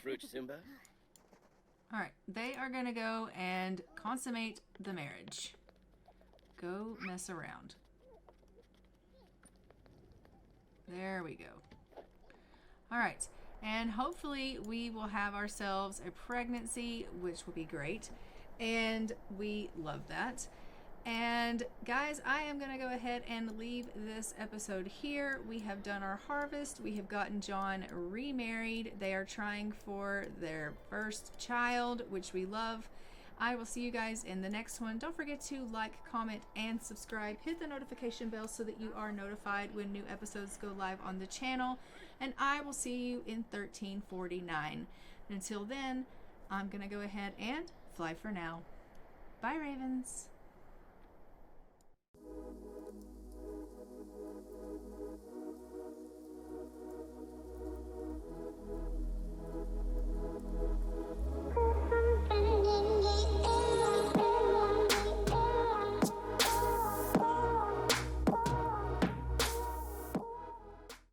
Fruit Simba. Alright, they are going to go and consummate the marriage. Go mess around. There we go. Alright, and hopefully we will have ourselves a pregnancy, which will be great. And we love that. And guys, I am going to go ahead and leave this episode here. We have done our harvest. We have gotten John remarried. They are trying for their first child, which we love. I will see you guys in the next one. Don't forget to like, comment, and subscribe. Hit the notification bell so that you are notified when new episodes go live on the channel. And I will see you in 1349. Until then, I'm going to go ahead and fly for now. Bye, Ravens.